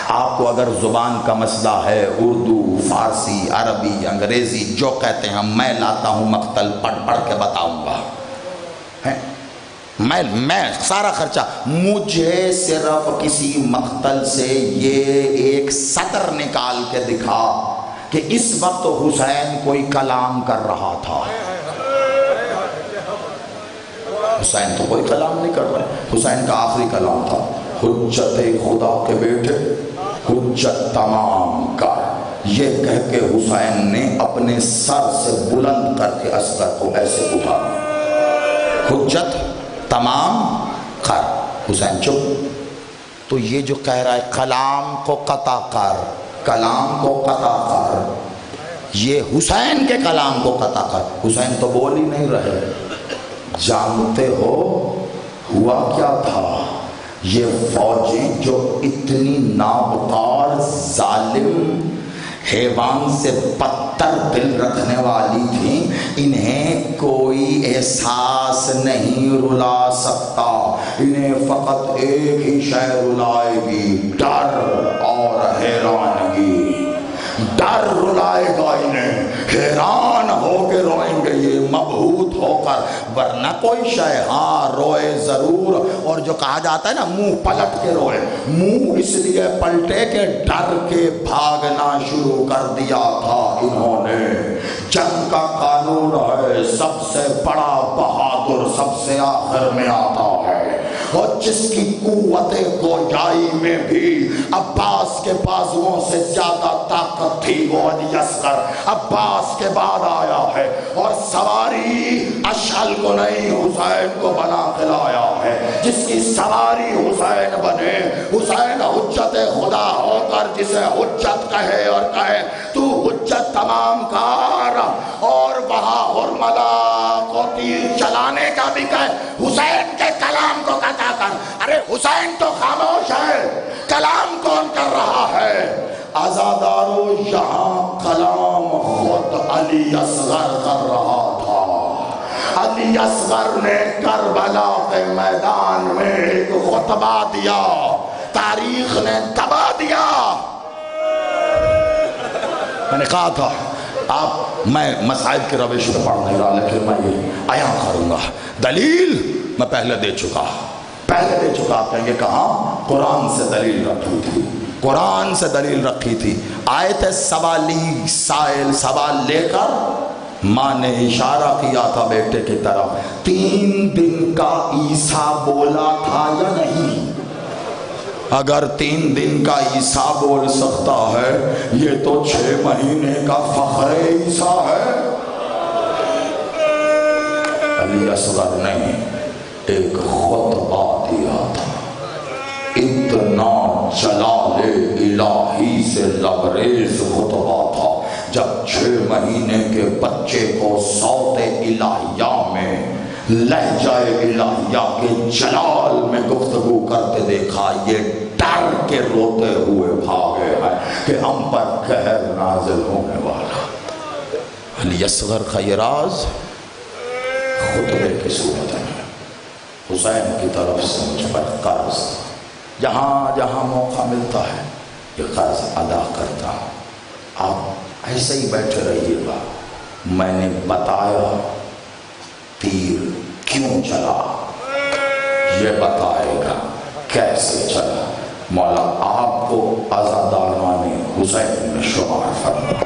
آپ کو اگر زبان کا مسئلہ ہے اردو فارسی عربی انگریزی جو کہتے ہیں میں لاتا ہوں مقتل پڑھ پڑھ کے بتاؤں گا، میں سارا خرچہ، مجھے صرف کسی مقتل سے یہ ایک سطر نکال کے دکھا کہ اس وقت حسین کوئی کلام کر رہا تھا۔ حسین تو کوئی کلام نہیں کر رہا، حسین کا آخری کلام تھا حجت خدا کے بیٹے حجت تمام کر، یہ کہہ کے حسین نے اپنے سر سے بلند کر کے اصغر کو ایسے اٹھا، حجت تمام کر۔ حسین چپ۔ تو یہ جو کہہ رہا ہے کلام کو قطع کر، کلام کو قطع کر، یہ حسین کے کلام کو قطع کر۔ حسین تو بول ہی نہیں رہے۔ جانتے ہو ہوا کیا تھا؟ یہ فوجیں جو اتنی نابکار ظالم حیوان سے بدتر دل رکھنے والی تھیں، انہیں کوئی احساس نہیں رلا سکتا، انہیں فقط ایک ہی شے رلائے گی، ڈر اور حیرانگی۔ ڈر رلائے گا انہیں، حیران ہو کے روئیں گے یہ مبہوت ہو کر، ورنہ کوئی شے ہاں روئے ضرور۔ اور جو کہا جاتا ہے نا منہ پلٹ کے روئے، منہ اس لیے پلٹے کہ ڈر کے بھاگنا شروع کر دیا تھا انہوں نے۔ جنگ کا قانون ہے سب سے بڑا بہادر سب سے آخر میں آتا ہے، اور جس کی قوت گوجائی میں بھی عباس کے بازوؤں سے زیادہ طاقت تھی وہ علی اصغر عباس کے بعد آیا ہے، اور سواری اشعل کو نہیں حسین کو بنا کے لایا ہے، جس کی سواری حسین بنے، حسین حجت خدا ہو کر جسے حجت کہے اور کہے تو حجت تمام کار، اور وہاں حرملہ کو تیر چلانے کا بھی کہے حسین کے کلام کو قطع کر۔ ارے حسین تو خاموش ہے، کلام کون کر رہا ہے؟ آزادارو یہاں کلام خود علی اصغر کر رہا تھا۔ علی اصغر نے کربلا کے میدان میں ایک خطبہ دیا، تاریخ نے دبا دیا۔ میں نے کہا تھا آپ میں مسائل کے روش پہ پڑھ نہیں رہا، لیکن میں یہ عیاں کروں گا۔ دلیل میں پہلے دے چکا آپ نے یہ کہا قرآن سے دلیل رکھی تھی، قرآن سے دلیل رکھی تھی۔ آیت سوالی سائل سوال لے کر ماں نے اشارہ کیا تھا بیٹے کی طرف، 3 دن کا عیسیٰ بولا تھا یا نہیں؟ اگر 3 دن کا عیسیٰ بول سکتا ہے، یہ تو 6 مہینے کا فخر عیسیٰ ہے۔ علی اصغر نے ایک خطبہ دیا تھا، اتنا جلال الہی سے لبریز خطبہ تھا، جب 6 مہینے کے بچے کو صوت الہیہ میں لہجہ الہیہ کے جلال میں گفتگو کرتے دیکھا، یہ ڈر کے روتے ہوئے بھاگے ہیں کہ ہم پر قہر نازل ہونے والا۔ علی اصغر کا یہ راز خطبے کی صورت ہے، حسین کی طرف سے مجھ پر قرض، جہاں جہاں موقع ملتا ہے یہ قرض ادا کرتا ہوں، آپ ایسے ہی بیٹھے رہیے گا، میں نے بتایا تیر کیوں چلا، یہ بتائے گا کیسے چلا۔ مولا آپ کو آزاداران حسین میں شمار فرما۔